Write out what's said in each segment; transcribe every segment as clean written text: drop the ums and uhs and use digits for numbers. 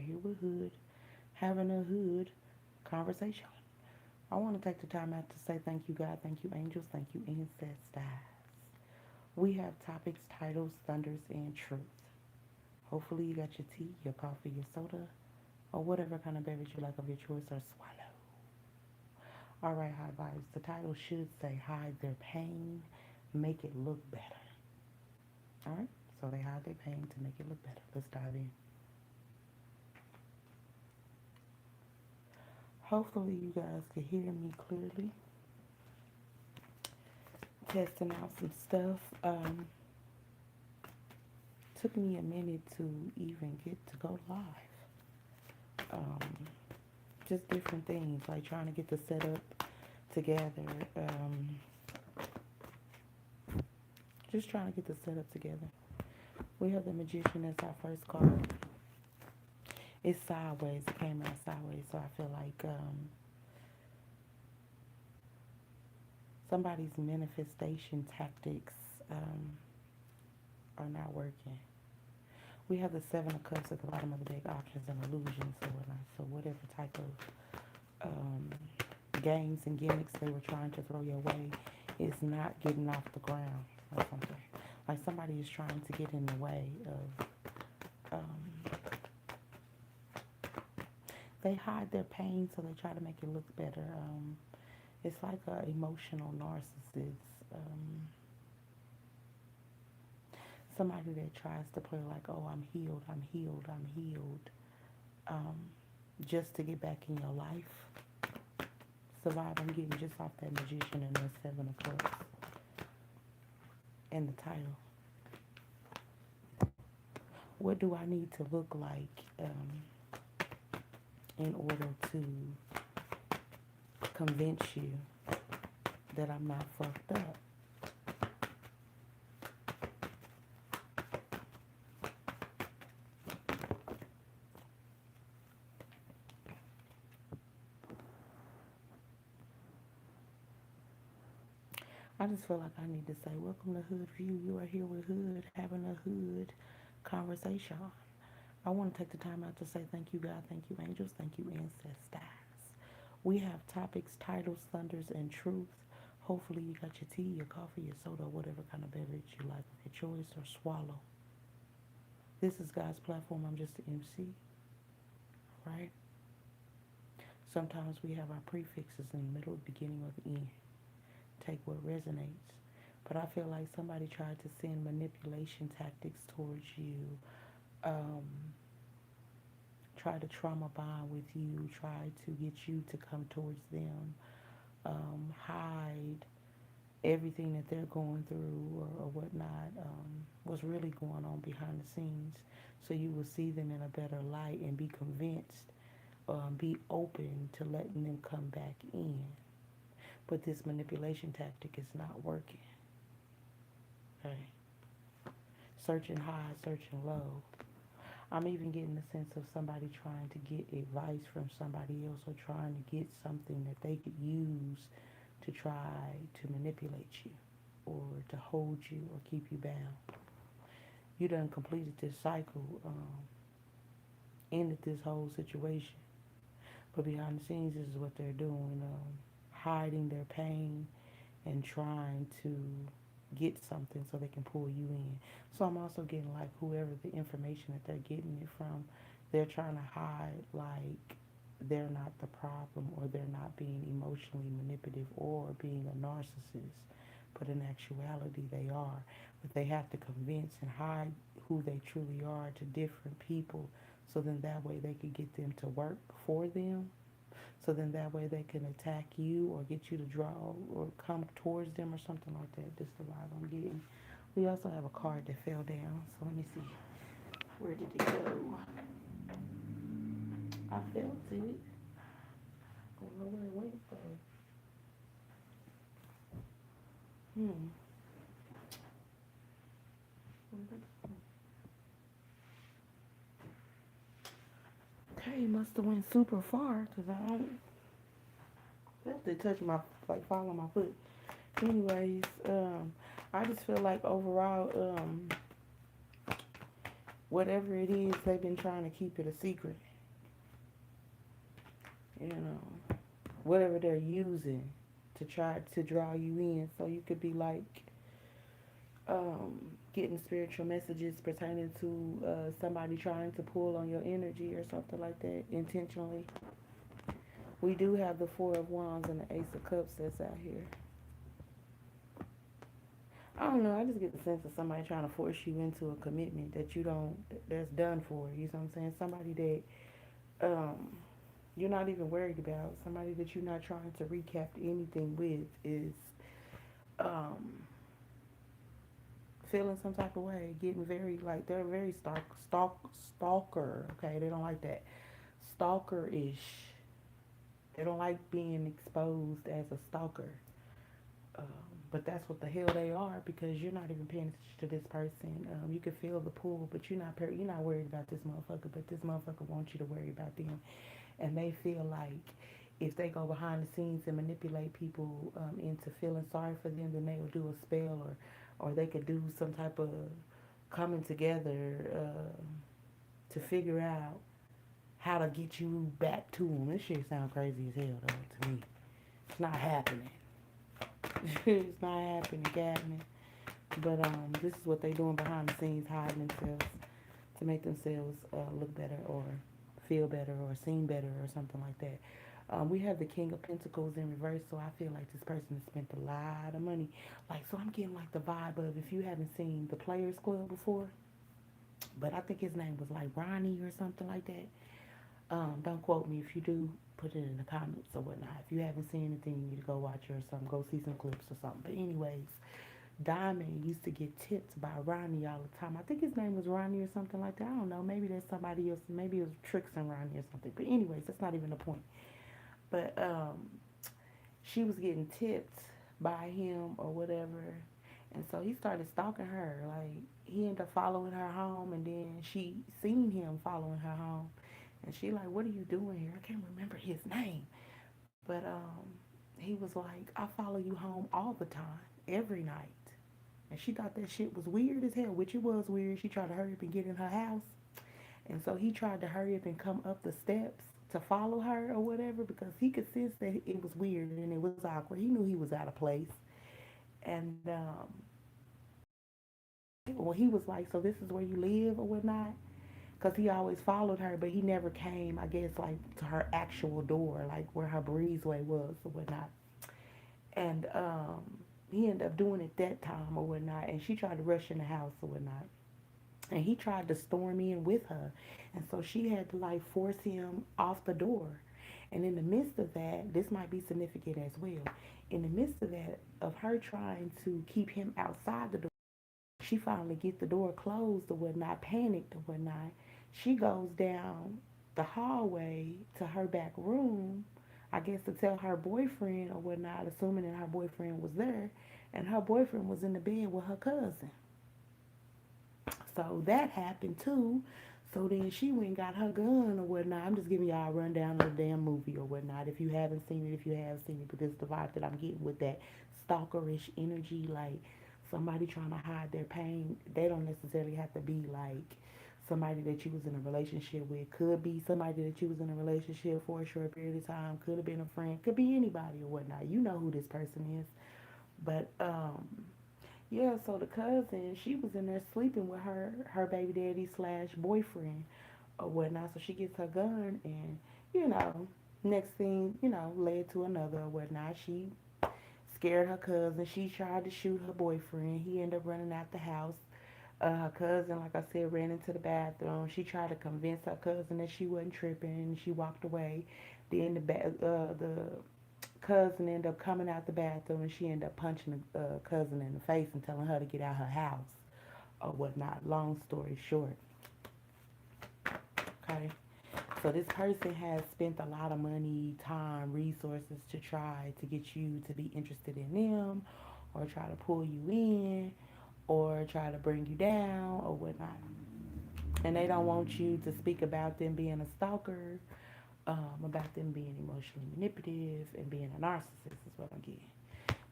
here with Hood, having a Hood conversation. I want to take the time out to say thank you, God, thank you, angels, thank you, ancestors. We have topics, titles, thunders, and truth. Hopefully, you got your tea, your coffee, your soda, or whatever kind of beverage you like of your choice or swallow. All right, high vibes. The title should say hide their pain, make it look better. All right, so they hide their pain to make it look better. Let's dive in. Hopefully, you guys can hear me clearly. Testing out some stuff. Took me a minute to even get to go live. Just different things, like trying to get the setup together. Just trying to get the setup together. We have the Magician as our first card. It's sideways. It came out sideways, so I feel like somebody's manifestation tactics are not working. We have the Seven of Cups at the bottom of the deck, options and illusions. So whatever type of games and gimmicks they were trying to throw your way is not getting off the ground or something. Like somebody is trying to get in the way of. They hide their pain, so they try to make it look better. It's like an emotional narcissist. Somebody that tries to play like, oh, I'm healed, I'm healed, I'm healed, just to get back in your life. Survive. I'm getting just off that Magician and that Seven of Cups and the title. What do I need to look like in order to convince you that I'm not fucked up? I just feel like I need to say, welcome to Hood View. You are here with Hood, having a Hood conversation. I want to take the time out to say thank you, God, thank you, angels, thank you, ancestors. We have topics, titles, thunders, and truth. Hopefully you got your tea, your coffee, your soda, whatever kind of beverage you like of your choice, or swallow. This is God's platform. I'm just an MC, right? Sometimes we have our prefixes in the middle, beginning, or the end. Take what resonates. But I feel like somebody tried to send manipulation tactics towards you, try to trauma bond with you, try to get you to come towards them, hide everything that they're going through or whatnot, what's really going on behind the scenes, so you will see them in a better light and be convinced, be open to letting them come back in. But this manipulation tactic is not working. Okay. Searching high, searching low. I'm even getting the sense of somebody trying to get advice from somebody else, or trying to get something that they could use to try to manipulate you or to hold you or keep you bound. You done completed this cycle, ended this whole situation. But behind the scenes, this is what they're doing, hiding their pain and trying to get something so they can pull you in. So I'm also getting like whoever the information that they're getting it from, they're trying to hide like they're not the problem, or they're not being emotionally manipulative or being a narcissist. But in actuality, they are. But they have to convince and hide who they truly are to different people, so then that way they could get them to work for them. So then that way they can attack you or get you to draw or come towards them or something like that. This is the vibe I'm getting. We also have a card that fell down. So let me see. Where did it go? I felt it. I don't know where it went though. Okay, must have went super far because I don't felt it touch my, like, fall on my foot. Anyways, I just feel like overall, whatever it is, they've been trying to keep it a secret. you know, whatever they're using to try to draw you in. So you could be like getting spiritual messages pertaining to somebody trying to pull on your energy or something like that intentionally. We do have the Four of Wands and the Ace of Cups that's out here. I don't know. I just get the sense of somebody trying to force you into a commitment that you don't, that's done for. You know what I'm saying? Somebody that you're not even worried about. Somebody that you're not trying to recap anything with is um, feeling some type of way, getting very like they're very stalker. Okay, they don't like that stalker-ish. They don't like being exposed as a stalker. Um, but that's what the hell they are because you're not even paying attention to this person. You can feel the pull, but you're not worried about this motherfucker. But this motherfucker wants you to worry about them, and they feel like if they go behind the scenes and manipulate people into feeling sorry for them, then they will do a spell or they could do some type of coming together to figure out how to get you back to them. This shit sounds crazy as hell though to me. It's not happening. It's not happening, Captain. But this is what they doing behind the scenes, hiding themselves to make themselves look better or feel better or seem better or something like that. We have the King of Pentacles in reverse, so I feel like this person has spent a lot of money. Like, so I'm getting like the vibe of if you haven't seen the Players Club before, but I think his name was like Ronnie or something like that. Don't quote me. If you do, put it in the comments or whatnot. If you haven't seen anything, you need to go watch it or something. Go see some clips or something. But anyways, Diamond used to get tipped by Ronnie all the time. I think his name was Ronnie or something like that. I don't know. Maybe there's somebody else. Maybe it was Tricks and Ronnie or something. But anyways, that's not even the point. But she was getting tipped by him or whatever. And so he started stalking her. Like, he ended up following her home, and then she seen him following her home. And she like, what are you doing here? I can't remember his name. But he was like, I follow you home all the time, every night. And she thought that shit was weird as hell, which it was weird. She tried to hurry up and get in her house. And so he tried to hurry up and come up the steps to follow her or whatever because he could sense that it was weird and it was awkward. He knew he was out of place. And well, he was like, so this is where you live or whatnot? Because he always followed her, but he never came, I guess, like to her actual door, like where her breezeway was or whatnot. And he ended up doing it that time or whatnot. And she tried to rush in the house or whatnot. And he tried to storm in with her. And so she had to like force him off the door. And in the midst of that, this might be significant as well. In the midst of that, of her trying to keep him outside the door, she finally get the door closed or whatnot, panicked or whatnot. She goes down the hallway to her back room, I guess to tell her boyfriend or whatnot, assuming that her boyfriend was there, and her boyfriend was in the bed with her cousin. So that happened too. So then she went and got her gun or whatnot. I'm just giving y'all a rundown of the damn movie or whatnot. If you haven't seen it, if you have seen it, but this is the vibe that I'm getting with that stalkerish energy, like somebody trying to hide their pain. They don't necessarily have to be like somebody that you was in a relationship with. Could be somebody that you was in a relationship for a short period of time. Could have been a friend. Could be anybody or whatnot. You know who this person is. But yeah, so the cousin, she was in there sleeping with her baby daddy slash boyfriend or whatnot. So she gets her gun and, you know, next thing, you know, led to another or whatnot. She scared her cousin. She tried to shoot her boyfriend. He ended up running out the house. Her cousin, like I said, ran into the bathroom. She tried to convince her cousin that she wasn't tripping, and she walked away. Then the cousin ended up coming out the bathroom, and she ended up punching the cousin in the face and telling her to get out her house or whatnot. Long story short, okay. So this person has spent a lot of money, time, resources to try to get you to be interested in them, or try to pull you in, or try to bring you down, or whatnot. And they don't want you to speak about them being a stalker, about them being emotionally manipulative and being a narcissist is what I'm getting.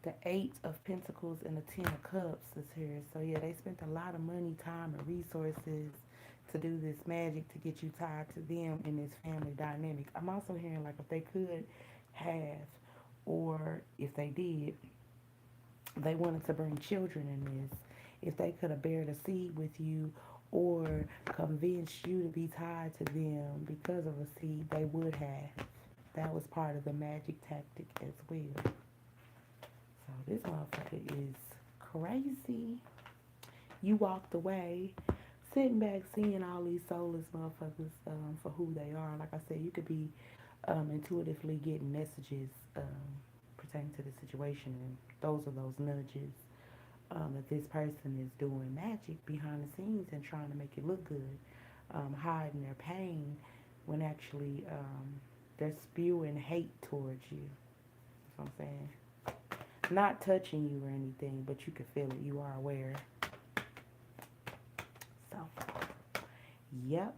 The Eight of Pentacles and the Ten of Cups is here. So yeah, they spent a lot of money, time, and resources to do this magic to get you tied to them in this family dynamic. I'm also hearing like if they could have, or if they did, they wanted to bring children in this. If they could have bared a seed with you or convinced you to be tied to them because of a seed, they would have. That was part of the magic tactic as well. So this motherfucker is crazy. You walked away, sitting back, seeing all these soulless motherfuckers for who they are. Like I said, you could be intuitively getting messages pertaining to the situation, and those are those nudges that this person is doing magic behind the scenes and trying to make it look good, hiding their pain when actually they're spewing hate towards you. That's what I'm saying. Not touching you or anything, but you can feel it. You are aware. So, yep.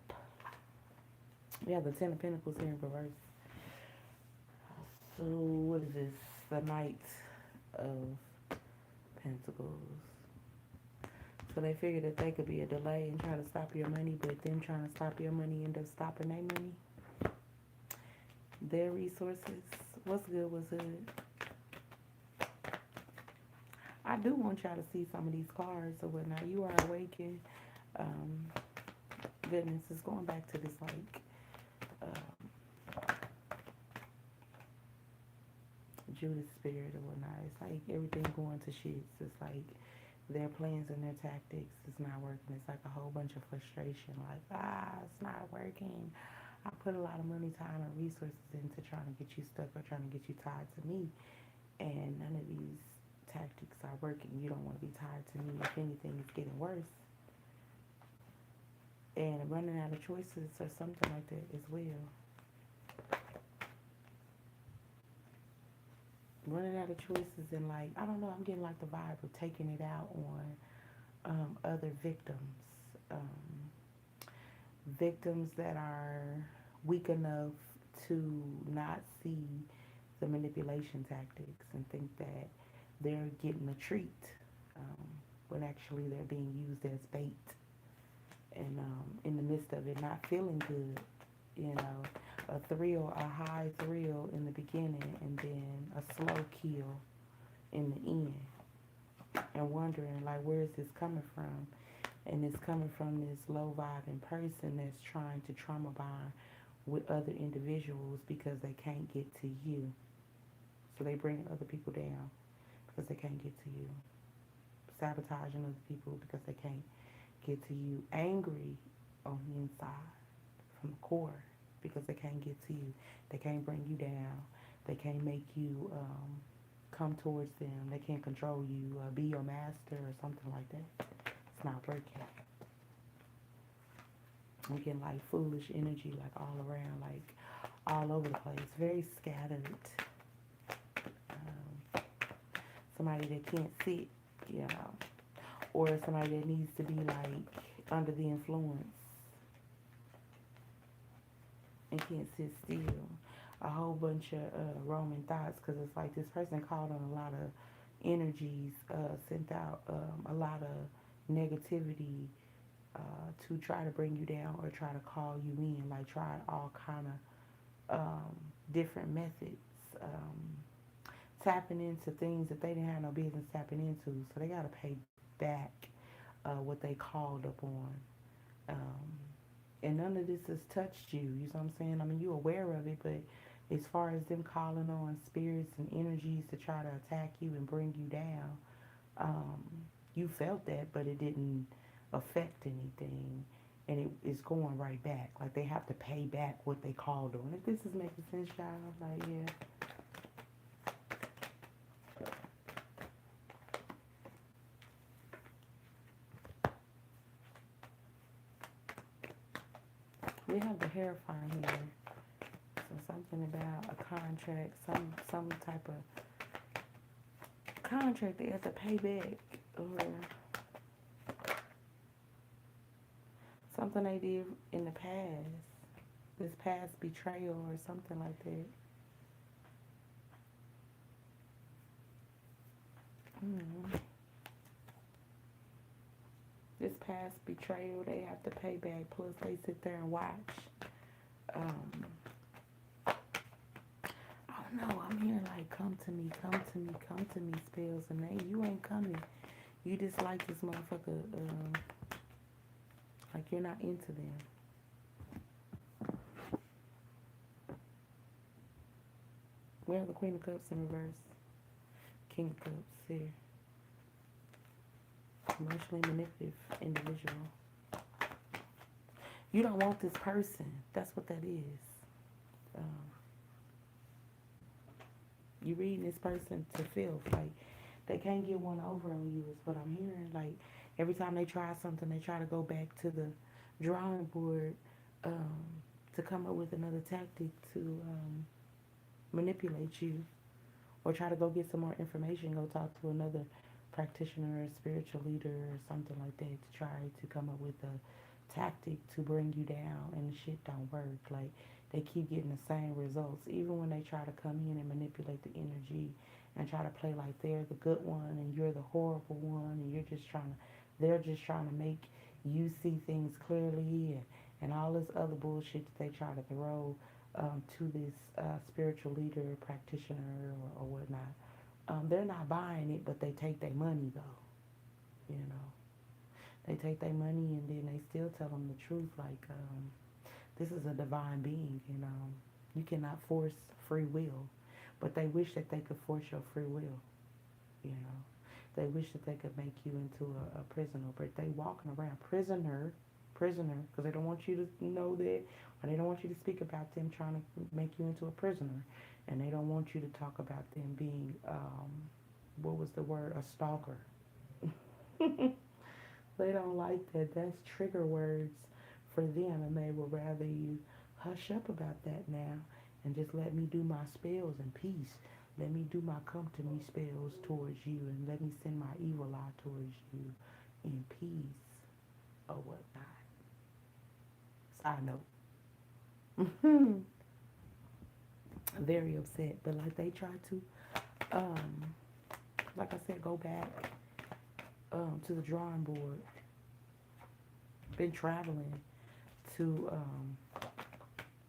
We have the Ten of Pentacles here in reverse. So, what is this? The Knight of Pentacles. So they figured that they could be a delay and try to stop your money, but them trying to stop your money end up stopping their money. Their resources. What's good, what's good? I do want y'all to see some of these cards or whatnot. You are awakened. Goodness, it's going back to this like Judas spirit or whatnot. It's like everything going to shits. It's like their plans and their tactics is not working. It's like a whole bunch of frustration. Like, it's not working. I put a lot of money, time, and resources into trying to get you stuck or trying to get you tied to me. And none of these tactics are working. You don't want to be tied to me. If anything, it's getting worse. And running out of choices or something like that as well. Running out of choices and like, I don't know, I'm getting like the vibe of taking it out on other victims. Victims that are weak enough to not see the manipulation tactics and think that they're getting a treat when actually they're being used as bait. And in the midst of it not feeling good, you know, a thrill, a high thrill in the beginning and then a slow kill in the end. And wondering, like, where is this coming from? And it's coming from this low vibing person that's trying to trauma bond with other individuals because they can't get to you. So they bring other people down because they can't get to you. Sabotaging other people because they can't get to you. Angry on the inside from the core because they can't get to you. They can't bring you down. They can't make you come towards them. They can't control you, be your master or something like that. It's not working. I'm getting like foolish energy like all around, like all over the place. Very scattered. Somebody that can't sit, you know, or somebody that needs to be like under the influence and can't sit still. A whole bunch of roaming thoughts because it's like this person called on a lot of energies, sent out a lot of negativity to try to bring you down or try to call you in, like try all kind of different methods, tapping into things that they didn't have no business tapping into, so they got to pay back what they called upon. And none of this has touched you, you know what I'm saying? I mean, you're aware of it, but as far as them calling on spirits and energies to try to attack you and bring you down, you felt that, but it didn't affect anything. And it is going right back. Like, they have to pay back what they called on. If this is making sense, y'all, like, yeah. We have the Hierophant here. So something about a contract, some type of contract they have to pay back, or something they did in the past. This past betrayal or something like that. This past betrayal they have to pay back. Plus, they sit there and watch. Um, I don't know. I'm hearing like, come to me, come to me, come to me spells, and you ain't coming. You just like this motherfucker. Like you're not into them. We have the Queen of Cups in reverse. King of Cups here. Emotionally manipulative individual. You don't want this person. That's what that is. Um, you reading this person to feel like they can't get one over on you is what I'm hearing. Like every time they try something, they try to go back to the drawing board um, to come up with another tactic to manipulate you, or try to go get some more information, go talk to another practitioner or spiritual leader or something like that to try to come up with a tactic to bring you down, and the shit don't work. Like they keep getting the same results, even when they try to come in and manipulate the energy and try to play like they're the good one and you're the horrible one, and they're just trying to make you see things clearly, and all this other bullshit that they try to throw to this spiritual leader, practitioner, or whatnot. They're not buying it, but they take their money though. You know, they take their money and then they still tell them the truth. Like this is a divine being, and you cannot force free will. But they wish that they could force your free will. You know, they wish that they could make you into a prisoner, but they walking around prisoner, because they don't want you to know that, or they don't want you to speak about them trying to make you into a prisoner, and they don't want you to talk about them being, what was the word, a stalker. They don't like that. That's trigger words for them, and they would rather you hush up about that now and just let me do my spells in peace. Let me do my come to me spells towards you, and let me send my evil eye towards you in peace or whatnot. Side note. Very upset, but like they try to, um, like I said, go back to the drawing board. Been traveling to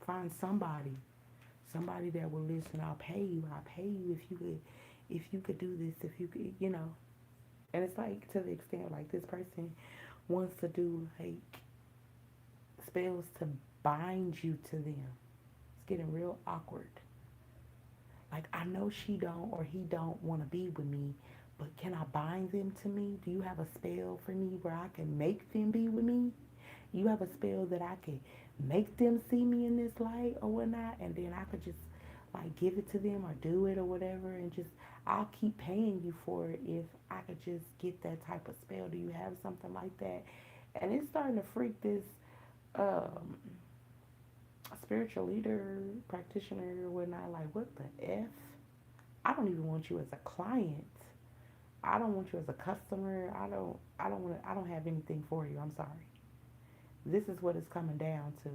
find somebody that will listen. I'll pay you. I'll pay you if you could do this. If you could, you know. And it's like to the extent like this person wants to do like spells to bind you to them. It's getting real awkward. Like I know she don't or he don't want to be with me, but can I bind them to me? Do you have a spell for me where I can make them be with me? You have a spell that I can make them see me in this light or whatnot, and then I could just like give it to them or do it or whatever, and just I'll keep paying you for it if I could just get that type of spell. Do you have something like that? And it's starting to freak this um, spiritual leader, practitioner or whatnot. Like, what the F? I don't even want you as a client. I don't want you as a customer. I don't have anything for you. I'm sorry. This is what it's coming down to.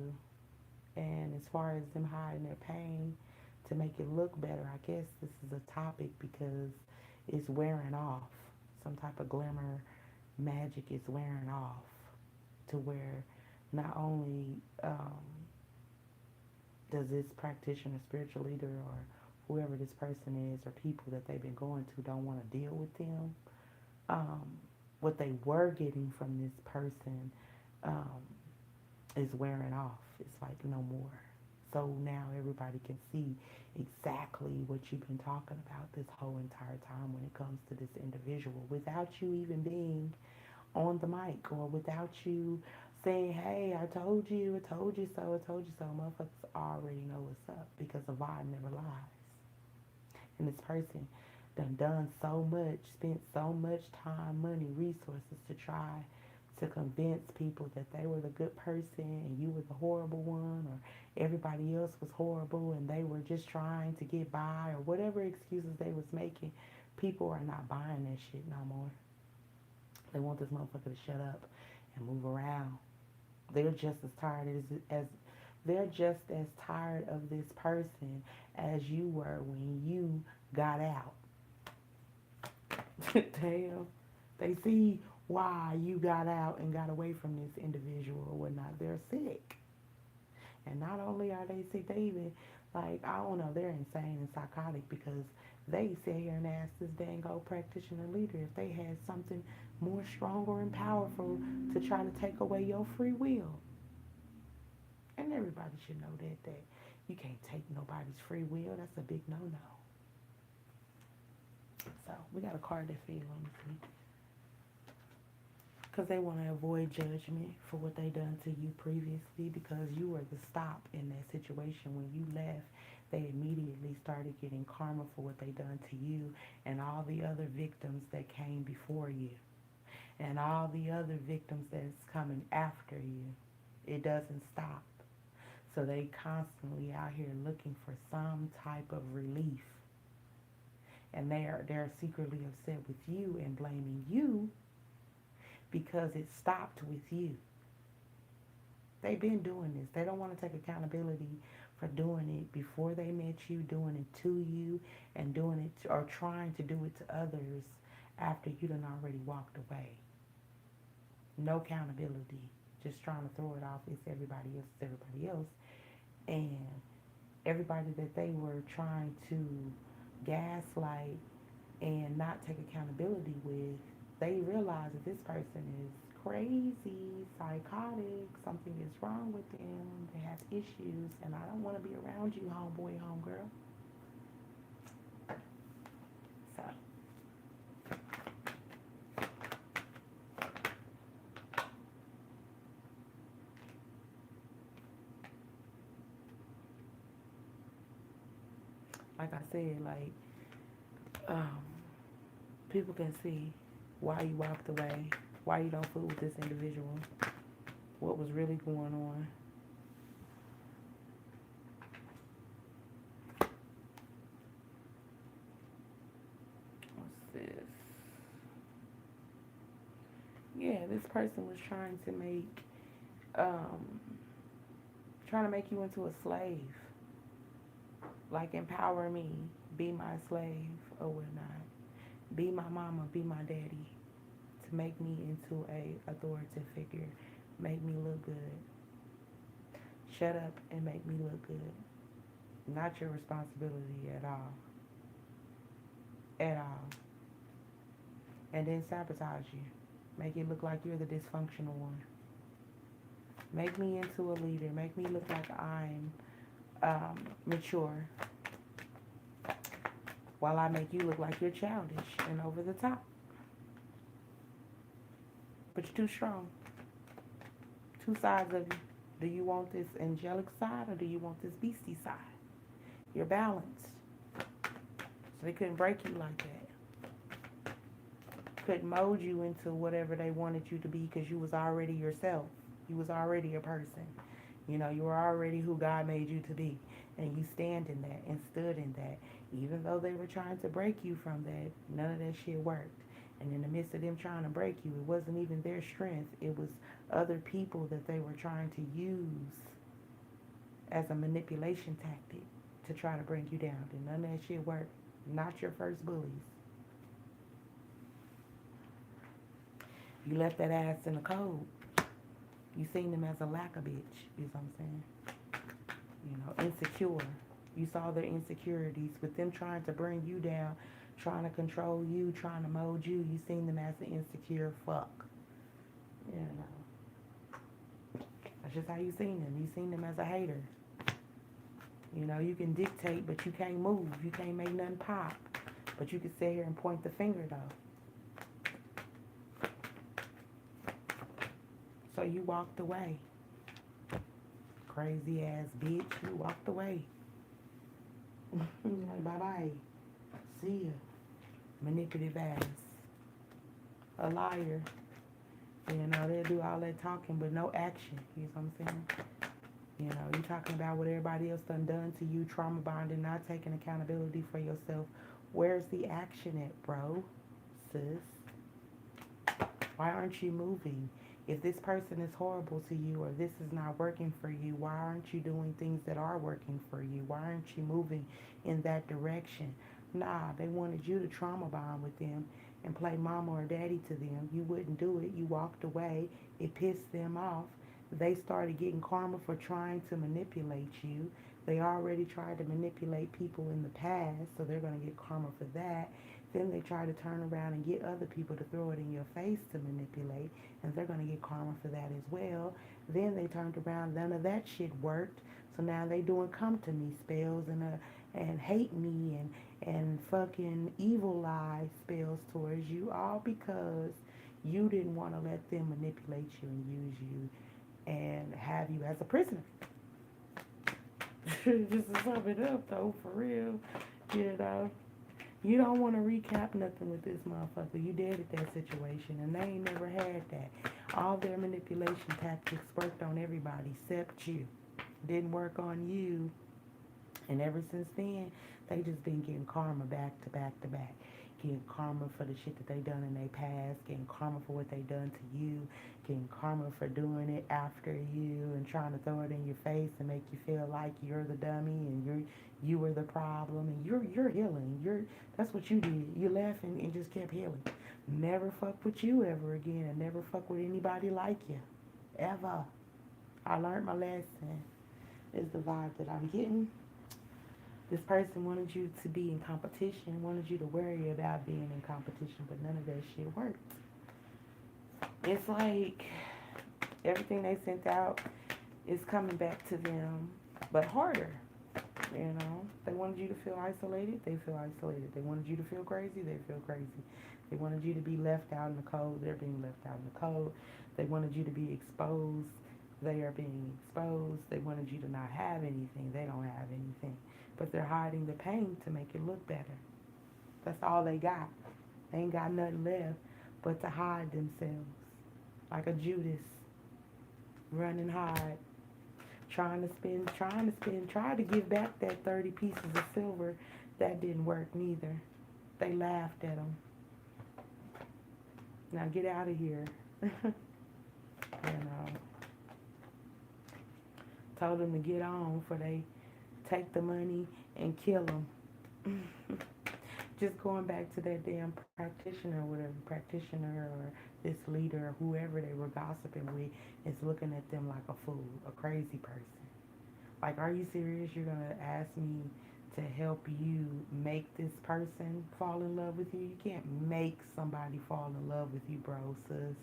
And as far as them hiding their pain to make it look better, I guess this is a topic because it's wearing off. Some type of glamour magic is wearing off to where not only does this practitioner, spiritual leader, or whoever this person is, or people that they've been going to don't want to deal with them. Um, what they were getting from this person um, is wearing off. It's like no more. So now everybody can see exactly what you've been talking about this whole entire time when it comes to this individual without you even being on the mic, or without you saying, hey, I told you so, I told you so. Motherfuckers already know what's up because the vibe never lies. And this person done so much, spent so much time, money, resources to try to convince people that they were the good person and you were the horrible one, or everybody else was horrible and they were just trying to get by, or whatever excuses they was making. People are not buying that shit no more. They want this motherfucker to shut up and move around. They're just as tired as they're just as tired of this person as you were when you got out. Damn. They see why you got out and got away from this individual or whatnot. They're sick. And not only are they sick, they even, like, I don't know, they're insane and psychotic because they sit here and ask this dang old practitioner leader if they had something more stronger and powerful to try to take away your free will. And everybody should know that you can't take nobody's free will. That's a big no-no. So we got a card that fell on the feet because they want to avoid judgment for what they done to you previously because you were the stop in that situation. When you left, they immediately started getting karma for what they done to you and all the other victims that came before you and all the other victims that's coming after you. It doesn't stop. So they constantly out here looking for some type of relief. And they're secretly upset with you and blaming you because it stopped with you. They've been doing this. They don't want to take accountability for doing it before they met you, doing it to you, and doing it or trying to do it to others after you done already walked away. No accountability. Just trying to throw it off. It's everybody else. It's everybody else. And everybody that they were trying to gaslight and not take accountability with, they realize that this person is crazy, psychotic, something is wrong with them, they have issues, and I don't want to be around you, homeboy, homegirl. So, like I said, um, people can see why you walked away, why you don't fool with this individual, what was really going on. What's this? Yeah, this person was um, trying to make you into a slave, like empower me, be my slave or whatnot, be my mama, be my daddy, to make me into a authoritative figure, make me look good, shut up and make me look good. Not your responsibility at all, at all. And then sabotage you, make it look like you're the dysfunctional one. Make me into a leader, make me look like I'm mature, while I make you look like you're childish and over the top. But you're too strong. Two sides of you. Do you want this angelic side or do you want this beastie side? You're balanced. So they couldn't break you like that. Couldn't mold you into whatever they wanted you to be because you was already yourself. You was already a person. You know, you were already who God made you to be. And you stand in that and stood in that. Even though they were trying to break you from that, none of that shit worked. And in the midst of them trying to break you, it wasn't even their strength. It was other people that they were trying to use as a manipulation tactic to try to bring you down. And none of that shit worked. Not your first bullies. You left that ass in the cold. You seen them as a lack a bitch. You know what I'm saying? You know, insecure. You saw their insecurities with them trying to bring you down, trying to control you, trying to mold you. You seen them as an insecure fuck. You know. That's just how you seen them. You seen them as a hater. You know, you can dictate, but you can't move. You can't make nothing pop. But you can sit here and point the finger, though. So you walked away. Crazy ass bitch. You walked away. Like, bye-bye. See ya. Manipulative ass. A liar. You know, they'll do all that talking, but no action. You know what I'm saying? You know, you talking about what everybody else done to you, trauma bonding, not taking accountability for yourself. Where's the action at, bro? Sis? Why aren't you moving? If this person is horrible to you or this is not working for you, why aren't you doing things that are working for you? Why aren't you moving in that direction? Nah, they wanted you to trauma bond with them and play mama or daddy to them. You wouldn't do it. You walked away. It pissed them off. They started getting karma for trying to manipulate you. They already tried to manipulate people in the past, so they're going to get karma for that. Then they try to turn around and get other people to throw it in your face to manipulate, and they're going to get karma for that as well. Then they turned around, none of that shit worked, so now they doing come to me spells and hate me and fucking evil eye spells towards you, all because you didn't want to let them manipulate you and use you and have you as a prisoner. Just to sum it up, though, for real, you know. You don't want to recap nothing with this motherfucker. You dead at that situation, and they ain't never had that. All their manipulation tactics worked on everybody except you. Didn't work on you. And ever since then, they just been getting karma back to back to back. Getting karma for the shit that they done in their past. Getting karma for what they done to you. Getting karma for doing it after you and trying to throw it in your face and make you feel like you're the dummy and you were the problem and you're healing. That's what you did. You left and just kept healing. Never fuck with you ever again and never fuck with anybody like you. Ever. I learned my lesson. Is the vibe that I'm getting. This person wanted you to be in competition, wanted you to worry about being in competition, but none of that shit worked. It's like everything they sent out is coming back to them, but harder. You know, they wanted you to feel isolated, they feel isolated. They wanted you to feel crazy, they feel crazy. They wanted you to be left out in the cold, they're being left out in the cold. They wanted you to be exposed, they are being exposed. They wanted you to not have anything, they don't have anything. But they're hiding the pain to make it look better. That's all they got. They ain't got nothing left but to hide themselves. Like a Judas. Run and hide. Trying to give back that 30 pieces of silver. That didn't work neither. They laughed at them. Now get out of here. Told them to get on for they take the money and kill them. Just going back to that damn practitioner or this leader or whoever they were gossiping with is looking at them like a fool, a crazy person. Like, are you serious? You're going to ask me to help you make this person fall in love with you? You can't make somebody fall in love with you, bro, sis.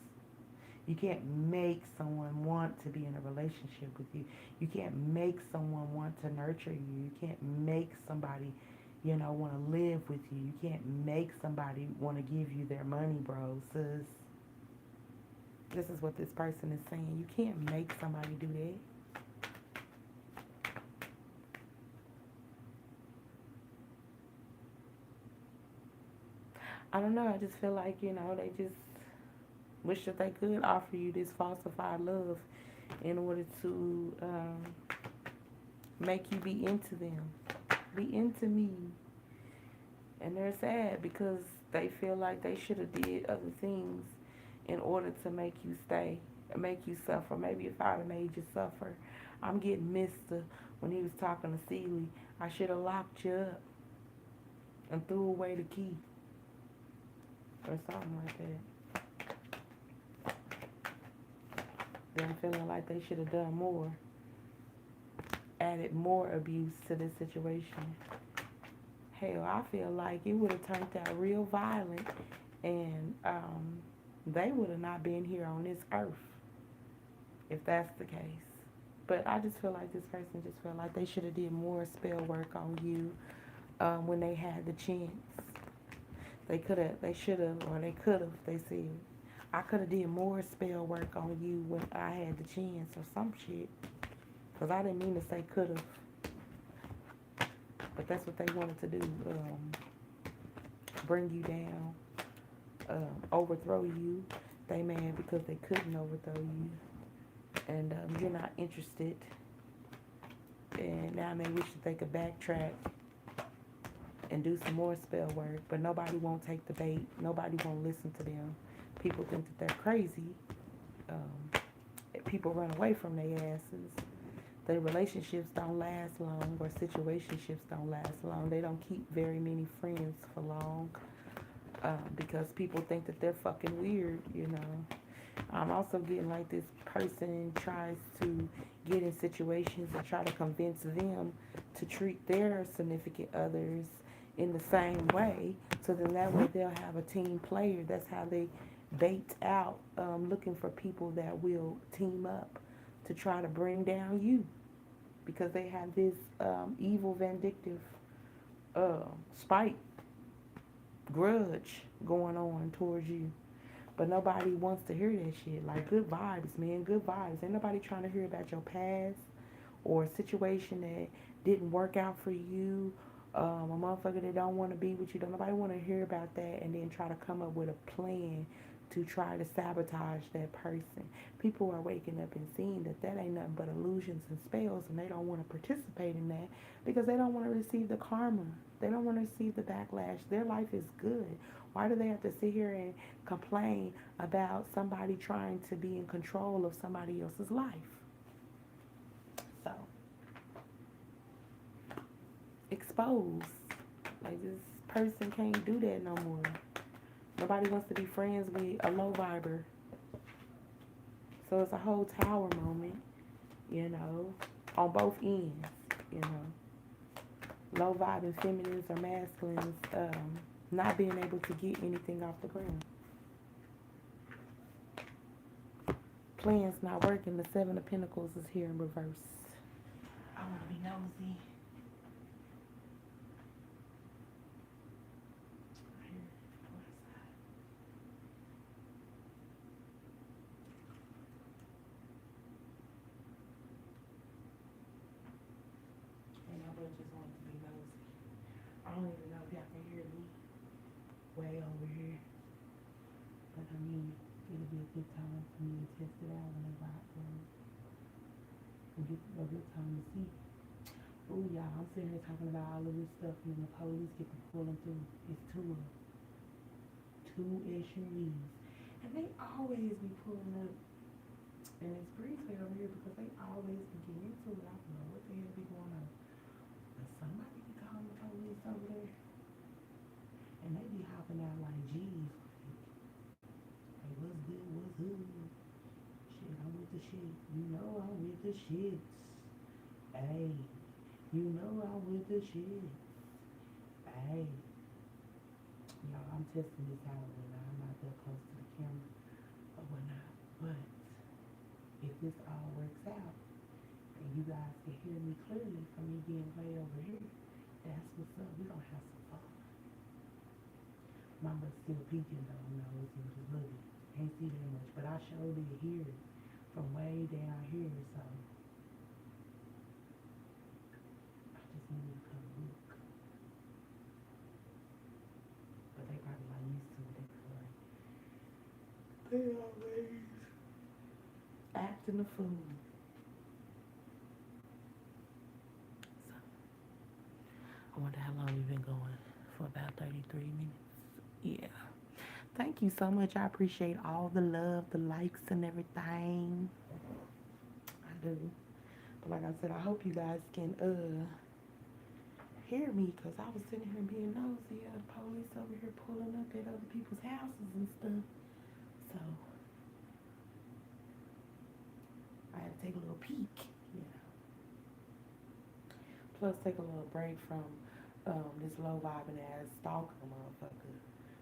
You can't make someone want to be in a relationship with you. You can't make someone want to nurture you. You can't make somebody, want to live with you. You can't make somebody want to give you their money, bro, sis. This is what this person is saying. You can't make somebody do that. I don't know. I just feel like, they just wish that they could offer you this falsified love in order to make you be into them. Be into me. And they're sad because they feel like they should have did other things in order to make you stay, make you suffer. Maybe if I'd have made you suffer. I'm getting Mr. when he was talking to Celie. I should have locked you up and threw away the key. Or something like that. Them feeling like they should have done more. Added more abuse to this situation. Hell, I feel like it would have turned out real violent and they would have not been here on this earth if that's the case. But I just feel like this person just felt like they should have did more spell work on you when they had the chance. They should have, or they could have, they said. I could have did more spell work on you when I had the chance or some shit. Because I didn't mean to say could have. But that's what they wanted to do. Bring you down. Overthrow you. They mad because they couldn't overthrow you. And you're not interested. And now they wish that they could backtrack and do some more spell work, but nobody won't take the bait. Nobody won't listen to them. People think that they're crazy. People run away from their asses. Their relationships don't last long, or situationships don't last long. They don't keep very many friends for long. because people think that they're fucking weird, you know. I'm also getting like this person tries to get in situations and try to convince them to treat their significant others in the same way, so then that way they'll have a team player. That's how they bait out, looking for people that will team up to try to bring down you, because they have this evil, vindictive spite, grudge going on towards you. But nobody wants to hear that shit. Like, good vibes, man. Good vibes. Ain't nobody trying to hear about your past or a situation that didn't work out for you. A motherfucker that don't want to be with you. Don't nobody want to hear about that and then try to come up with a plan to try to sabotage that person. People are waking up and seeing that that ain't nothing but illusions and spells, and they don't want to participate in that because they don't want to receive the karma. They don't want to receive the backlash. Their life is good. Why do they have to sit here and complain about somebody trying to be in control of somebody else's life? So, exposed. Like, this person can't do that no more. Nobody wants to be friends with a low viber. So it's a whole tower moment, you know, on both ends, you know. Low vibing feminines or masculines, not being able to get anything off the ground. Plans not working. The Seven of Pentacles is here in reverse. I want to be nosy. And I would just want to be nosy. I don't even know if y'all can hear me way over here. But I mean, it'll be a good time for me to test it out whenever I get a good time to see. Oh, y'all, I'm sitting here talking about all of this stuff, and then the police get to pulling through. It's two SUVs. And they always be pulling up. And it's breezy over here because they always be getting into it. I don't know what the hell be going on. But somebody be calling the police over there. And they be hopping out like, geez, hey, what's good, what's good? Shit, I'm with the shit. You know I'm with the shits. Hey, you know I'm with the shit. Hey. Y'all, I'm testing this out and I'm not that close to the camera or whatnot. But if this all works out and you guys can hear me clearly from me being way over here, that's what's up. We gonna have some fun. My butt's still peeking though, you know, it's just looking. Can't see that much, but I sure did hear it from way down here, so I just needed to come look. But they probably not used to it. They always acting a fool. So, I wonder how long we've been going. For about 33 minutes. Yeah. Thank you so much. I appreciate all the love, the likes, and everything. I do. But like I said, I hope you guys can hear me, because I was sitting here being nosy. The police over here pulling up at other people's houses and stuff. So I had to take a little peek, you know. Plus take a little break from this low vibing ass stalker motherfucker,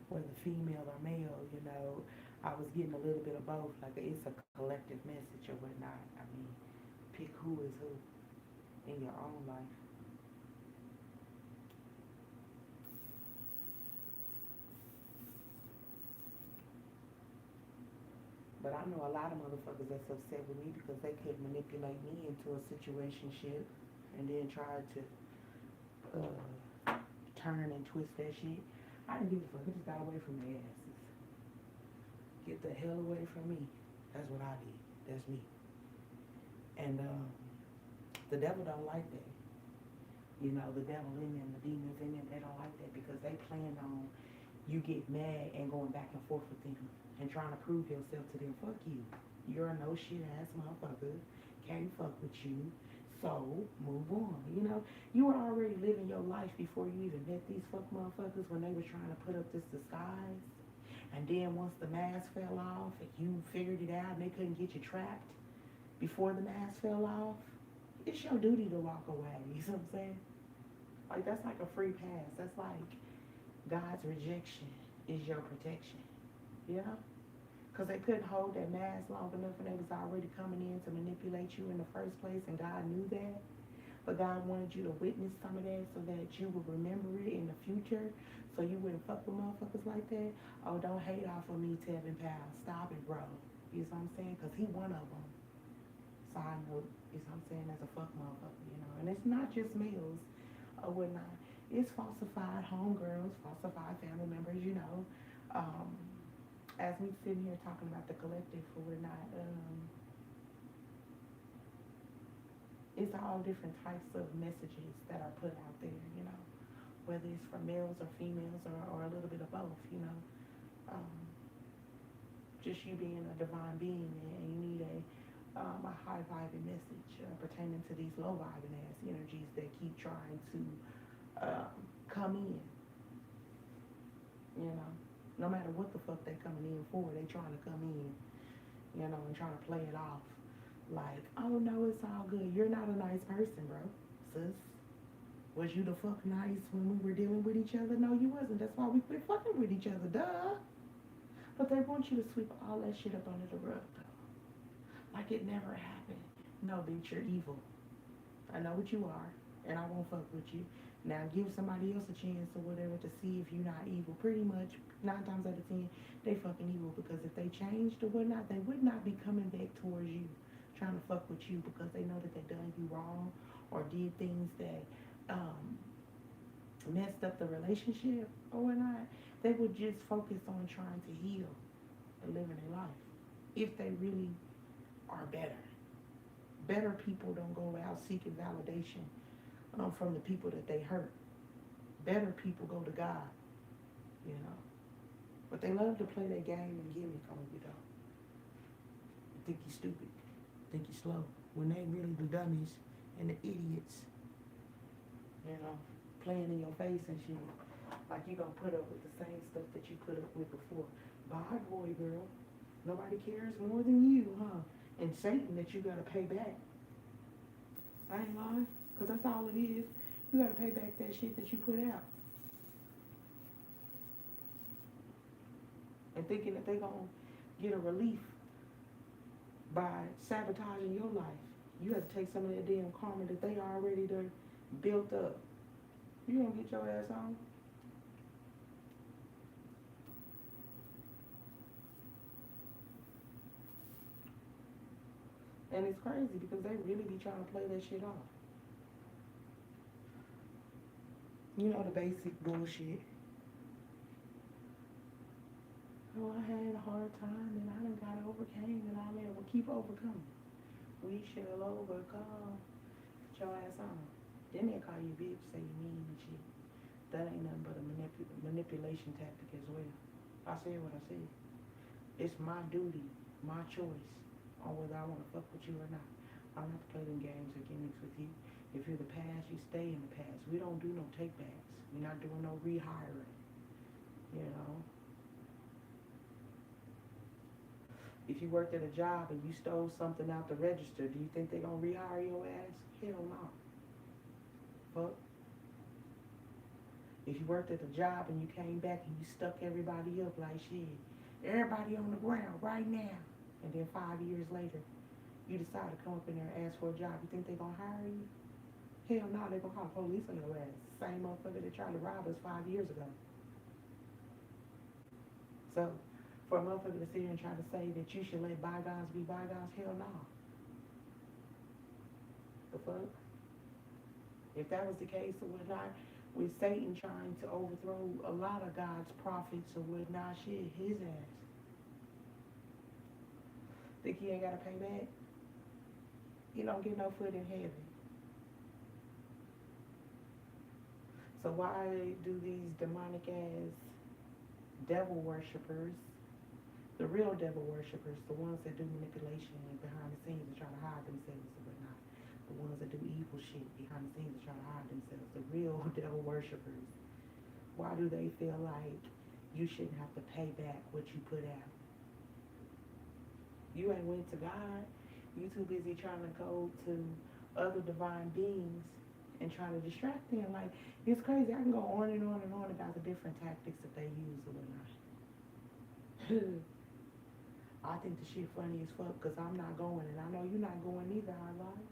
whether female or male, you know. I was getting a little bit of both. Like, it's a collective message or whatnot. I mean, pick who is who in your own life. But I know a lot of motherfuckers that's upset with me because they could manipulate me into a situationship and then try to turn and twist that shit. I didn't give a fuck. I just got away from their asses. Get the hell away from me. That's what I did. That's me. And the devil don't like that. You know, the devil in them, the demons in them, they don't like that because they plan on you get mad and going back and forth with them and trying to prove yourself to them. Fuck you. You're a no shit ass motherfucker. Can't fuck with you. So move on. You were already living your life before you even met these fuck motherfuckers when they were trying to put up this disguise. And then once the mask fell off and you figured it out and they couldn't get you trapped before the mask fell off, it's your duty to walk away. You see what I'm saying? Like, that's like a free pass. That's like God's rejection is your protection. You know? Because they couldn't hold that mask long enough and they was already coming in to manipulate you in the first place, and God knew that. But God wanted you to witness some of that so that you would remember it in the future, so you wouldn't fuck with motherfuckers like that. Oh, don't hate off of me, Tevin Powell. Stop it, bro. You know what I'm saying? Because he one of them. Side note, you know what I'm saying? As a fuck motherfucker. And it's not just males or whatnot. It's falsified homegirls, falsified family members. As me sitting here talking about the collective or whatnot, it's all different types of messages that are put out there. Whether it's for males or females or a little bit of both. Um, just you being a divine being, and you need a high vibing message pertaining to these low vibing ass energies that keep trying to come in. No matter what the fuck they coming in for, they trying to come in, and trying to play it off like, oh no, it's all good. You're not a nice person, bro, sis. Was you the fuck nice when we were dealing with each other? No, you wasn't. That's why we quit fucking with each other, duh. But they want you to sweep all that shit up under the rug, though. Like it never happened. No, bitch, you're evil. I know what you are, and I won't fuck with you. Now give somebody else a chance or whatever to see if you're not evil. Pretty much 9 times out of 10, they fucking evil, because if they changed or whatnot, they would not be coming back towards you, trying to fuck with you, because they know that they done you wrong or did things that messed up the relationship or whatnot. They would just focus on trying to heal and living their life. If they really are better. Better people don't go out seeking validation from the people that they hurt. Better people go to God. But they love to play their game and gimmick on you, though. Think you stupid. Think you slow. When they really the dummies and the idiots. Playing in your face and shit. Like you gonna put up with the same stuff that you put up with before. Bye, boy, girl. Nobody cares more than you, huh? And Satan that you gotta pay back. I ain't lying. Because that's all it is. You gotta pay back that shit that you put out. And thinking that they gonna get a relief by sabotaging your life. You have to take some of that damn karma that they already done built up. You gonna get your ass on. And it's crazy because they really be trying to play that shit off. The basic bullshit. Oh, I had a hard time and I done got overcame and I will keep overcoming. We shall overcome. Get your ass on. Then they call you bitch, say you mean and shit. That ain't nothing but a manipulation tactic as well. I said what I said. It's my duty, my choice on whether I want to fuck with you or not. I don't have to play them games or gimmicks with you. If you're the past, you stay in the past. We don't do no take-backs. We're not doing no rehiring. If you worked at a job and you stole something out the register, do you think they're going to rehire your ass? Hell no. Fuck. If you worked at a job and you came back and you stuck everybody up like shit, everybody on the ground right now, and then 5 years later, you decide to come up in there and ask for a job, you think they're going to hire you? Hell no, they're going to call the police on your ass. Same motherfucker that tried to rob us 5 years ago. So, for a motherfucker to sit here and try to say that you should let bygones be bygones, hell no. The fuck? If that was the case or whatnot, with Satan trying to overthrow a lot of God's prophets or whatnot, shit, his ass. Think he ain't got to pay back? He don't get no foot in heaven. So why do these demonic ass devil worshippers, the real devil worshippers, the ones that do manipulation behind the scenes and try to hide themselves and whatnot, the The ones that do evil shit behind the scenes and try to hide themselves. The real devil worshippers. Why do they feel like you shouldn't have to pay back what you put out? You ain't went to God. You too busy trying to go to other divine beings and trying to distract them. Like, it's crazy. I can go on and on and on about the different tactics that they use or whatnot. I think the shit funny as fuck because I'm not going and I know you're not going either, our lives.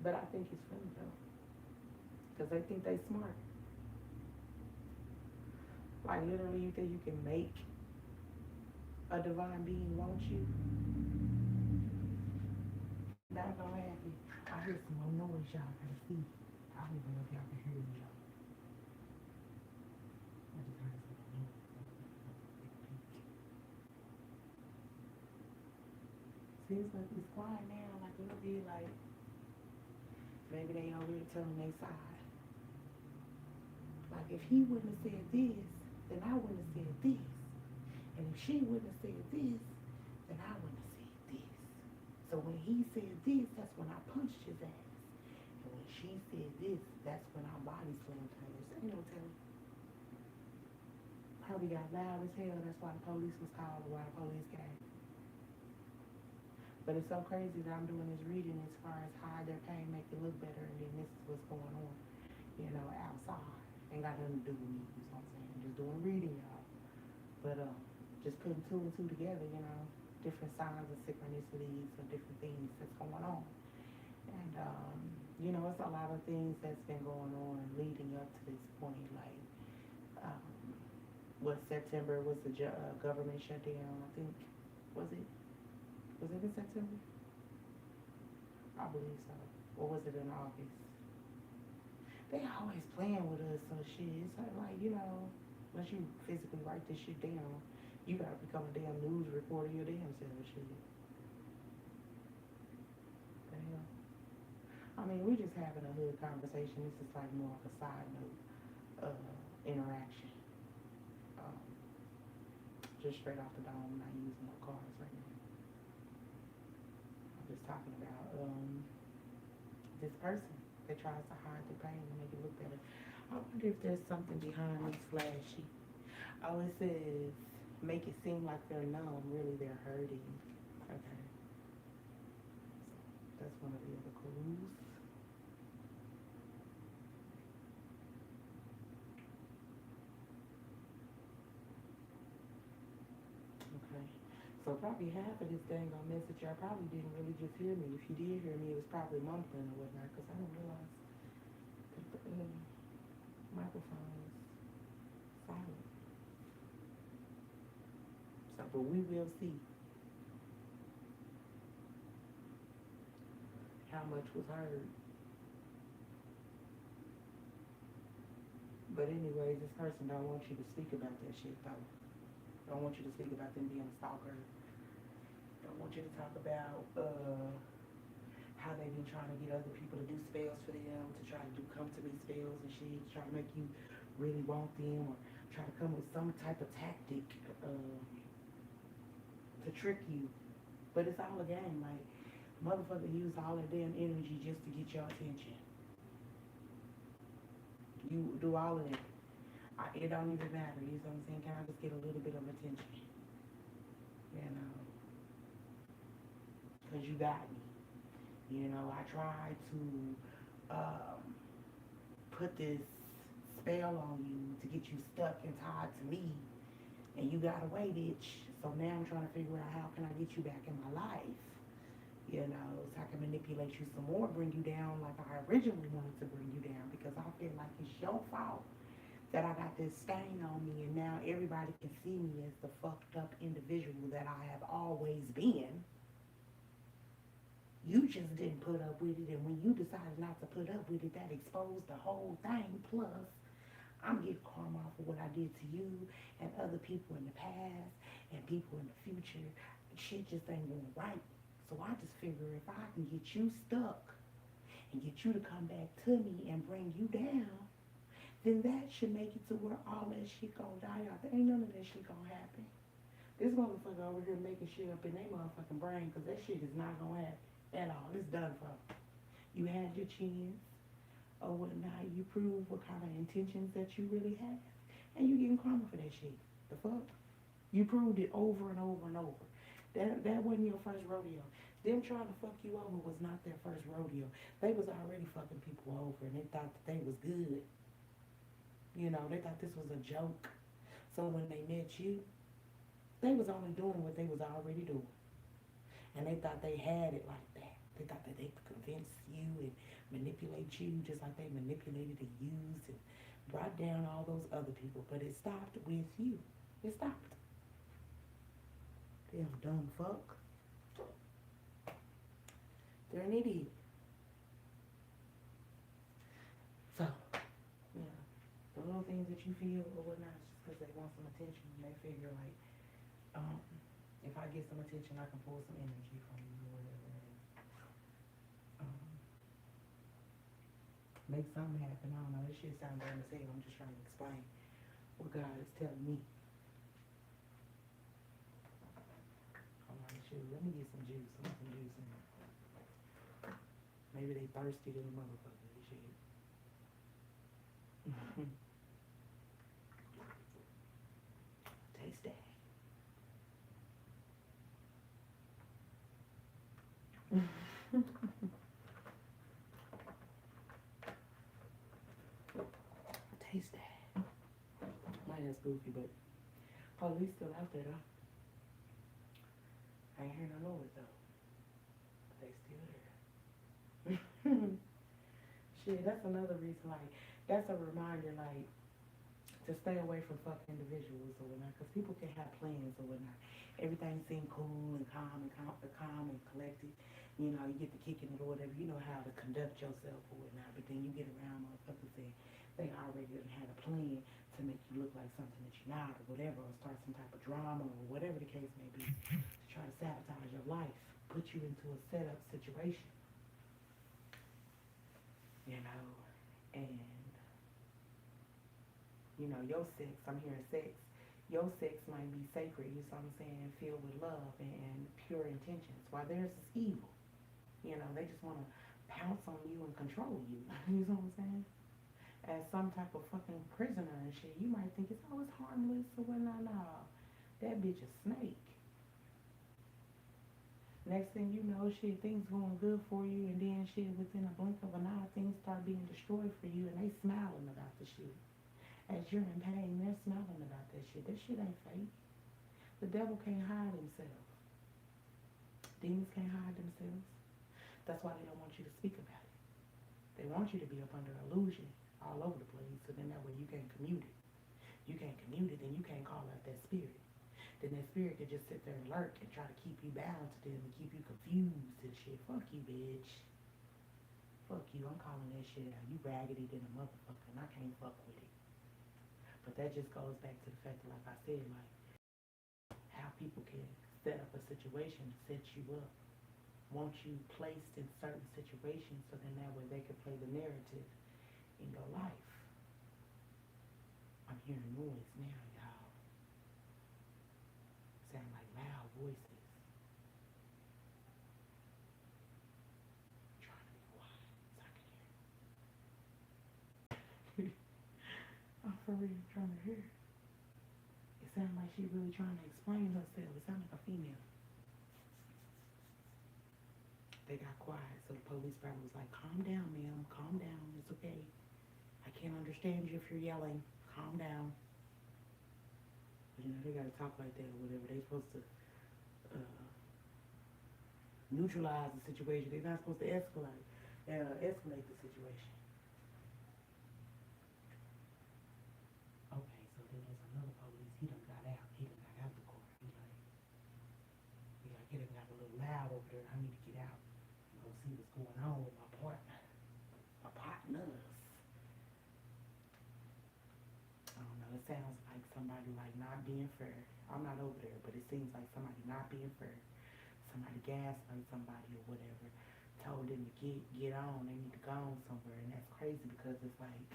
But I think it's funny though because they think they smart. Like, literally, you think you can make a divine being want you? Not gonna happen. I hear some more noise, y'all gotta see. I don't even know if y'all can hear me, y'all. I just heard some more noise. Seems like it's quiet now, like it'll be like maybe they over here telling their side. Like, if he wouldn't have said this, then I wouldn't have said this. And if she wouldn't have said this, then I wouldn't have said this. So when he said this, that's when I punched his ass. And when she said this, that's when our body slammed hers. Ain't no telling. Probably got loud as hell. That's why the police was called or why the police came. But it's so crazy that I'm doing this reading as far as hide their pain, make it look better, and then this is what's going on, outside. Ain't got nothing to do with me, you know what I'm saying? Just doing reading, y'all. But just putting two and two together, different signs of synchronicities and different things that's going on. And, it's a lot of things that's been going on leading up to this point. Like, September was the government shutdown, I think. Was it? Was it in September? I believe so. Or was it in August? They always playing with us, so shit. It's like, once you physically write this shit down, you gotta become a damn news reporter your damn self, shit. The hell? I mean, we're just having a hood conversation. This is like more of a side note interaction. Um, just straight off the dome, not using no cards right now. I'm just talking about this person that tries to hide their pain and make it look better. I wonder if there's something behind this flashy. Oh, it says, make it seem like they're numb, really they're hurting. Okay. So that's one of the other clues. Okay. So probably half of this dang on message, y'all probably didn't really just hear me. If you did hear me, it was probably mumbling or whatnot, because I didn't realize that the microphone was silent. So, but we will see how much was heard. But anyways, this person don't want you to speak about that shit though. Don't want you to speak about them being a stalker. Don't want you to talk about how they've been trying to get other people to do spells for them, to try to do come to me spells and shit, try to make you really want them, or try to come with some type of tactic to trick you. But it's all a game. Like, motherfucker use all that damn energy just to get your attention. You do all of that. It don't even matter. You know what I'm saying? Can I just get a little bit of attention? Because you got me. I tried to put this spell on you to get you stuck and tied to me, and you got away, bitch. So now I'm trying to figure out how can I get you back in my life, so I can manipulate you some more, bring you down like I originally wanted to bring you down, because I feel like it's your fault that I got this stain on me, and now everybody can see me as the fucked up individual that I have always been. You just didn't put up with it, and when you decided not to put up with it, that exposed the whole thing. Plus, I'm getting karma for what I did to you and other people in the past and people in the future. Shit just ain't going right. So I just figure if I can get you stuck and get you to come back to me and bring you down, then that should make it to where all that shit gonna die out. There ain't none of that shit gonna happen. This motherfucker over here making shit up in their motherfucking brain, because that shit is not gonna happen. at all. It's done for. You had your chance or whatnot. You prove what kind of intentions that you really have. And you getting karma for that shit. The fuck? You proved it over and over and over. That wasn't your first rodeo. Them trying to fuck you over was not their first rodeo. They was already fucking people over and they thought that they was good. You know, they thought this was a joke. So when they met you, they was only doing what they was already doing. And they thought they had it like that. They thought that they could convince you and manipulate you just like they manipulated and used and brought down all those other people. But it stopped with you. It stopped. Damn dumb fuck. They're an idiot. So, yeah, the little things that you feel or whatnot is just because they want some attention. And they figure like, if I get some attention, I can pull some energy from you or whatever. And, make something happen. I don't know. This shit sounds dumb as hell. I'm just trying to explain what God is telling me. I'm like, shoot, let me get some juice. I want some juice in there. Maybe they thirsty to the motherfucker and shit. Taste that. Taste that. My ass goofy, but police still out there though. I ain't hear no noise though. But they still there. Shit, that's another reason, like, that's a reminder, like, to stay away from fucking individuals or whatnot, because people can have plans or whatnot. Everything seems cool and calm and collected. You know, you get to kicking it or whatever. You know how to conduct yourself or whatnot. But then you get around motherfuckers and they already done had a plan to make you look like something that you're not or whatever, or start some type of drama or whatever the case may be to try to sabotage your life, put you into a setup situation. You know, and you know, your sex, I'm hearing sex, your sex might be sacred, you know what I'm saying, filled with love and pure intentions, while theirs is evil. You know, they just want to pounce on you and control you, you know what I'm saying? As some type of fucking prisoner and shit, you might think it's always harmless or whatnot. No, that bitch a snake. Next thing you know, shit, things going good for you, and then shit, within a blink of an eye, things start being destroyed for you, and they smiling about the shit. As you're in pain, they're smiling about that shit. That shit ain't fake. The devil can't hide himself. Demons can't hide themselves. That's why they don't want you to speak about it. They want you to be up under illusion all over the place, so then that way you can't commute it. You can't commute it, then you can't call out that spirit. Then that spirit can just sit there and lurk and try to keep you bound to them and keep you confused and shit. Fuck you, bitch. Fuck you. I'm calling that shit out. You raggedy than a motherfucker, and I can't fuck with it. But that just goes back to the fact that, like I said, like, how people can set up a situation to set you up. Want you placed in certain situations so then that way they can play the narrative in your life. I'm hearing noise now, y'all. Sound like loud voices. I'm trying to be quiet so I can hear. I'm for real trying to hear. It sounds like she really trying to explain herself. It sounds like a female. They got quiet, so the police probably was like, calm down, ma'am, calm down, it's okay. I can't understand you if you're yelling. Calm down. But, you know, they gotta talk like that or whatever. They supposed to neutralize the situation. They're not supposed to escalate the situation. Okay, so then there's another police. He done got out. He done got out the car. He done got a little loud over there. I need to get out. Go see what's going on with my partner. My partners. I don't know, it sounds like somebody like not being fair. I'm not over there, but it seems like somebody not being fair. Somebody gaslight somebody or whatever. Told them to get on, they need to go on somewhere, and that's crazy because it's like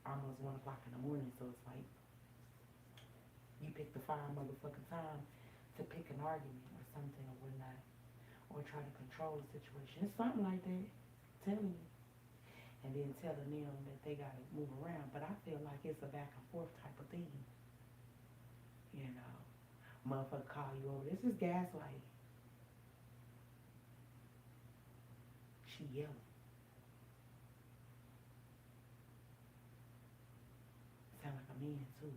almost 1 o'clock in the morning, so it's like you pick the fine motherfucking time to pick an argument or something or whatnot. or try to control the situation. It's something like that. Telling you. And then telling them that they gotta move around. But I feel like it's a back and forth type of thing. You know. Motherfucker call you over. This is gaslight. She yelling. Sound like a man too.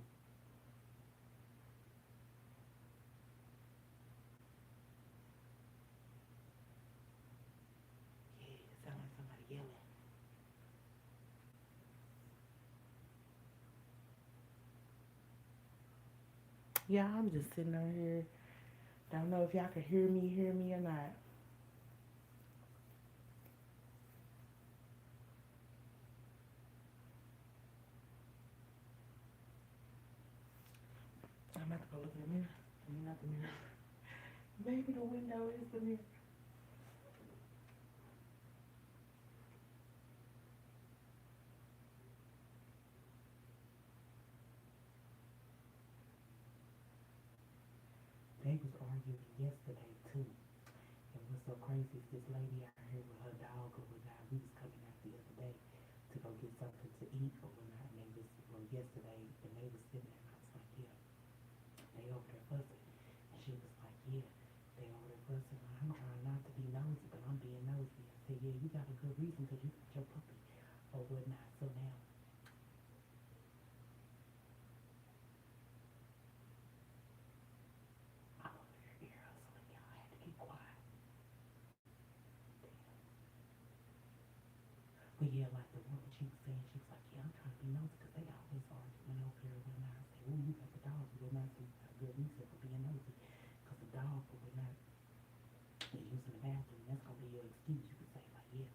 Yeah, sound like somebody yelling. Yeah, I'm just sitting over here. Don't know if y'all can hear me or not. I'm about to go look in the mirror. I mean, not the mirror. Maybe the window is the mirror. They was arguing yesterday too. And what's so crazy is this lady out here with her dog or whatnot. We was coming out the other day to go get something to eat or whatnot. And they was, well, yesterday, and they was sitting there, and I was like, yeah, they over there fussing. And she was like, yeah, they over there fussing. I'm trying not to be nosy, but I'm being nosy. I said, yeah, you got a good reason because you got your puppy or whatnot. So now, I'm over there ear hustling. Y'all had to get quiet. But yeah, like the woman, she was saying, she was like, yeah, I'm trying to be nosy because they always arguing over there when I say, oh, you got the dog, you got not, so you got a good reason for being nosy. Because the dog will not is using the bathroom. That's going to be your excuse. You can say, like, yeah,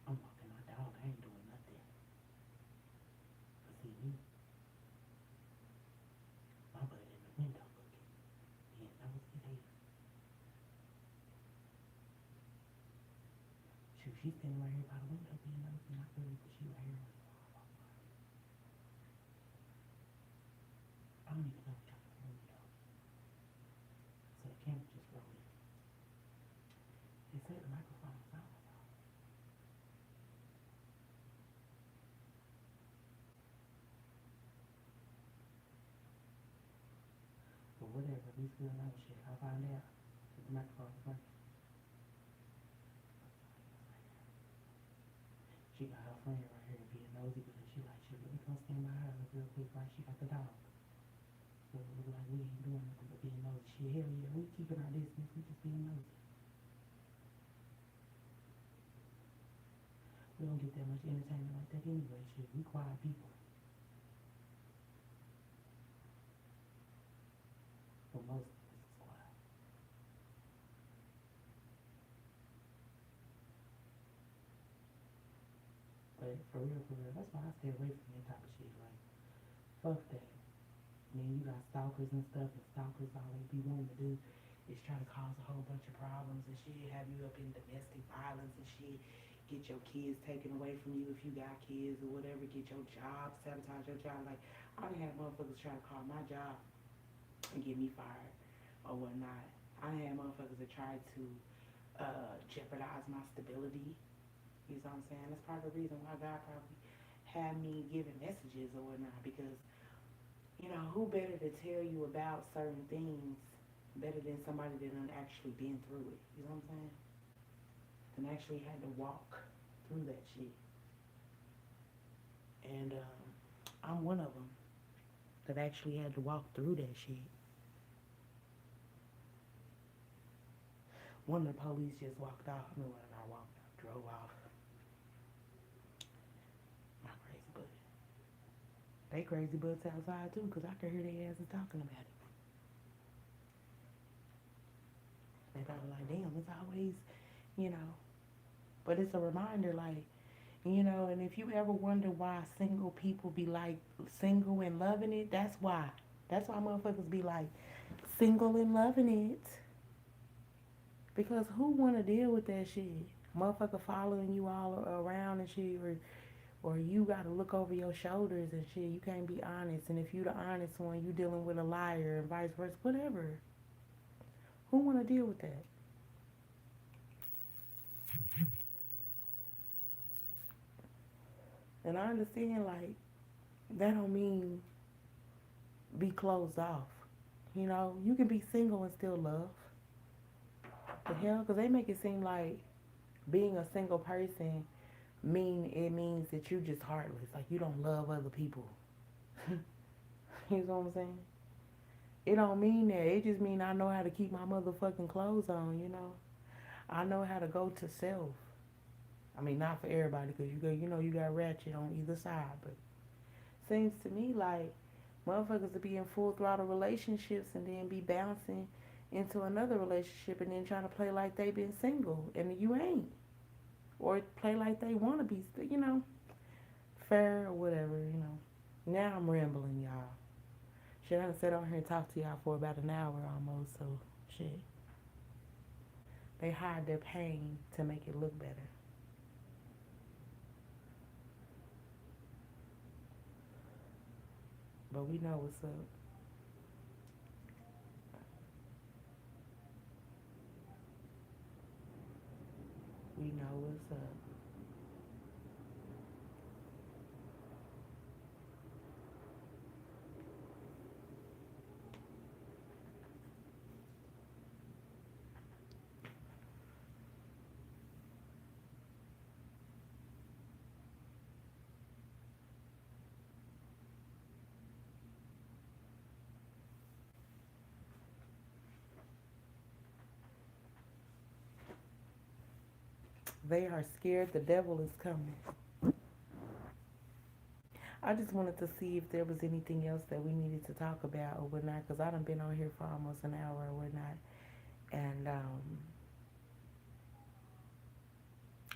I'm walking my dog, I ain't doing nothing. But see, me, my butt in the window looking, being nosy there. Shoot, she's standing right here by the window being nosy, not really, but she right here on the wall. I don't even know what y'all can hear me though. So the camera just rolling. They say the microphone is on though. But whatever, at least we'll know shit. I'll find out if the microphone is working. She got her friend right here being nosy, but she like, shit, let me come stand by her real quick, right? She got the dog. So it look like we ain't doing nothing but being nosy. Shit, hell yeah, we keeping our distance, we just being nosy. We don't get that much entertainment like that anyway, shit. We quiet people. But most of us is quiet. But for real, that's why I stay away from that type of shit. Like, fuck that. Then you got stalkers and stuff, and stalkers all they be wanting to do is try to cause a whole bunch of problems and shit, have you up in domestic violence and shit, get your kids taken away from you if you got kids or whatever, get your job, sabotage your job. Like, I done had motherfuckers try to call my job and get me fired or whatnot. I done had motherfuckers that tried to jeopardize my stability. You know what I'm saying? That's part of the reason why God probably had me giving messages or whatnot because who better to tell you about certain things better than somebody that done actually been through it. You know what I'm saying? And actually had to walk through that shit. And I'm one of them that actually had to walk through that shit. One of the police just walked off. I mean, when I walked off, drove off. My crazy butt. They crazy butts outside too, cause I could hear their asses talking about it. They probably like, damn, it's always, you know. But it's a reminder, like, and if you ever wonder why single people be like single and loving it, that's why. That's why motherfuckers be like single and loving it. Because who wanna deal with that shit? Motherfucker following you all around and shit, or you gotta look over your shoulders and shit. You can't be honest. And if you the honest one, you dealing with a liar and vice versa. Whatever. Who want to deal with that? And I understand, like, that don't mean be closed off. You know, you can be single and still love. The hell? Because they make it seem like being a single person means that you just heartless. Like, you don't love other people. You know what I'm saying? It don't mean that. It just mean I know how to keep my motherfucking clothes on, you know? I know how to go to self. I mean, not for everybody, because you got ratchet on either side, but seems to me like motherfuckers to be in full throttle relationships and then be bouncing into another relationship and then trying to play like they been single and you ain't, or play like they want to be, fair or whatever. Now I'm rambling, y'all. Shit, I done sat on here and talked to y'all for about an hour almost, so shit. They hide their pain to make it look better. But we know what's up. We know what's up. They are scared the devil is coming. I just wanted to see if there was anything else that we needed to talk about or whatnot, because I done been on here for almost an hour or whatnot. And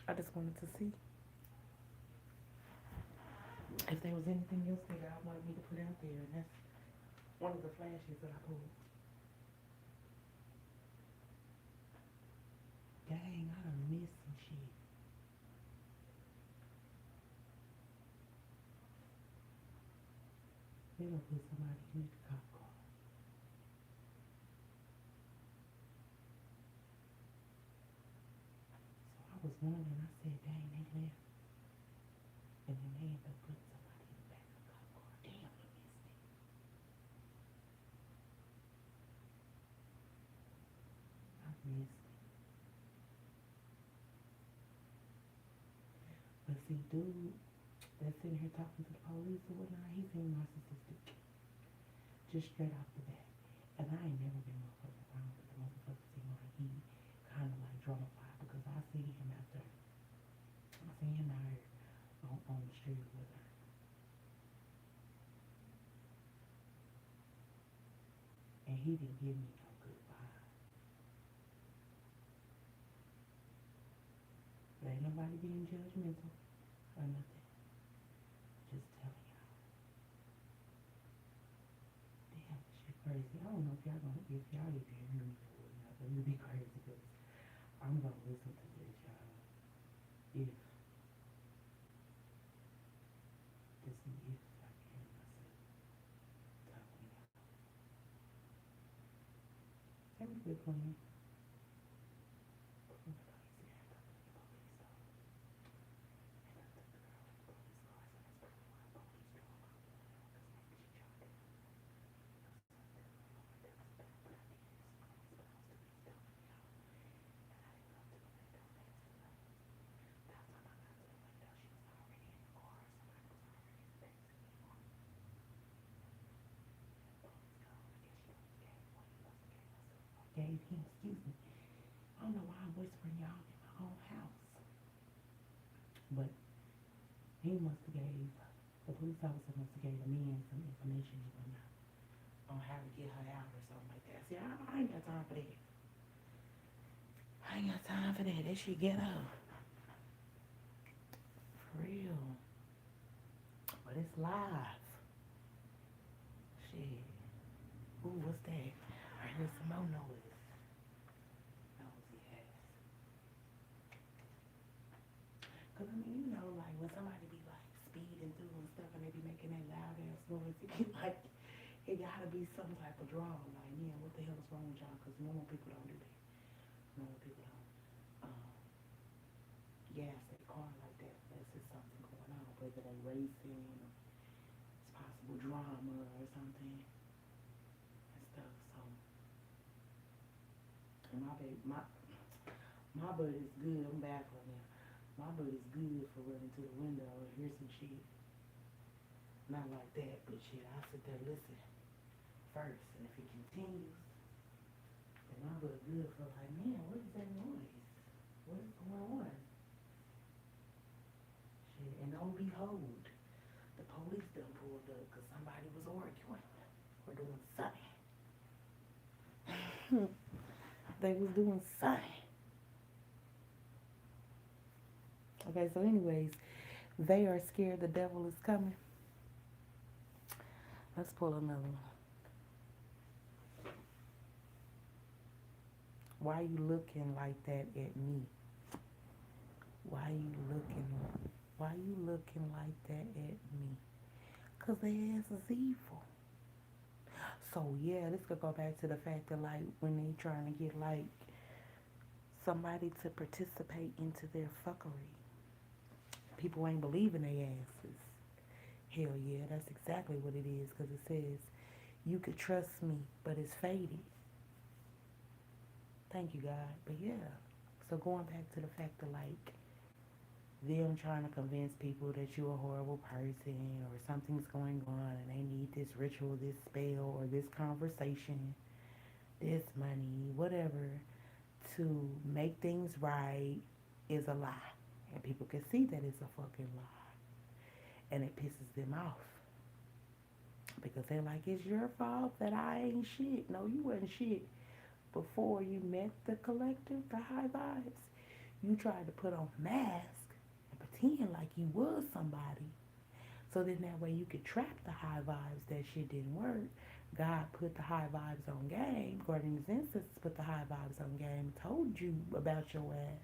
I just wanted to see if there was anything else that I wanted me to put out there. And that's one of the flashes that I pulled. Dang, I done missed some shit. They done put somebody in the cop car. So I was wondering, I said, dang, they left. And then they ended up putting somebody in the back of the cop car. Damn, we missed it. I missed it. But see, dude that's sitting here talking to the police or whatnot, he seemed narcissistic. Just straight off the bat. And I ain't never been motherfucking around, but the motherfucker seemed like he kind of like drama-fied, because I seen him after. I seen him out here on the street with her. And he didn't give me no good vibe. There ain't nobody being judgmental or nothing. Just telling y'all. Damn, this shit crazy. I don't know if y'all even hear me or whatnot, but it'd be crazy because I'm gonna listen to this, y'all. If to see if I can hear myself talking it out. Let me quit playing. Gave him, excuse me. I don't know why I'm whispering y'all in my own house. But he must have gave, the police officer must have gave the men some information or whatnot on how to get her out or something like that. See, I ain't got time for that. I ain't got time for that. That shit get her. For real. But it's live. Shit. Ooh, what's that? I heard some more noise. Nosy ass. Cause I mean, like when somebody be like speeding through and stuff and they be making that loud ass noise, it be like, it gotta be some type of draw. Like, man, what the hell is wrong with y'all? Because normal people don't do that. Normal people don't gas their car like that unless there's something going on, whether they racing or it's possible drama or something and stuff. So, and my butt is good. I'm back on there. My butt is good for running to the window and hear some shit. Not like that, but shit, I sit there listen first, and if it continues, then my butt good for like, man, what is that noise? What is going on? Shit, and don't behold, the police done pulled up because somebody was arguing or doing something. They was doing something. Okay, so anyways, they are scared the devil is coming. Let's pull another one. Why you looking like that at me? Why you looking like that at me? Cause their ass is evil. So yeah, this could go back to the fact that like when they trying to get like somebody to participate into their fuckery, people ain't believing their asses. Hell yeah, that's exactly what it is. Cause it says you could trust me, but it's faded. Thank you, God. But yeah, so going back to the fact that like them trying to convince people that you're a horrible person or something's going on and they need this ritual, this spell, or this conversation, this money, whatever, to make things right is a lie. And people can see that it's a fucking lie. And it pisses them off. Because they're like, it's your fault that I ain't shit. No, you wasn't shit. Before you met the collective, the high vibes, you tried to put on a mask and pretend like you was somebody. So then that way you could trap the high vibes. That shit didn't work. God put the high vibes on game. Guardian's Ancestors put the high vibes on game. Told you about your ass.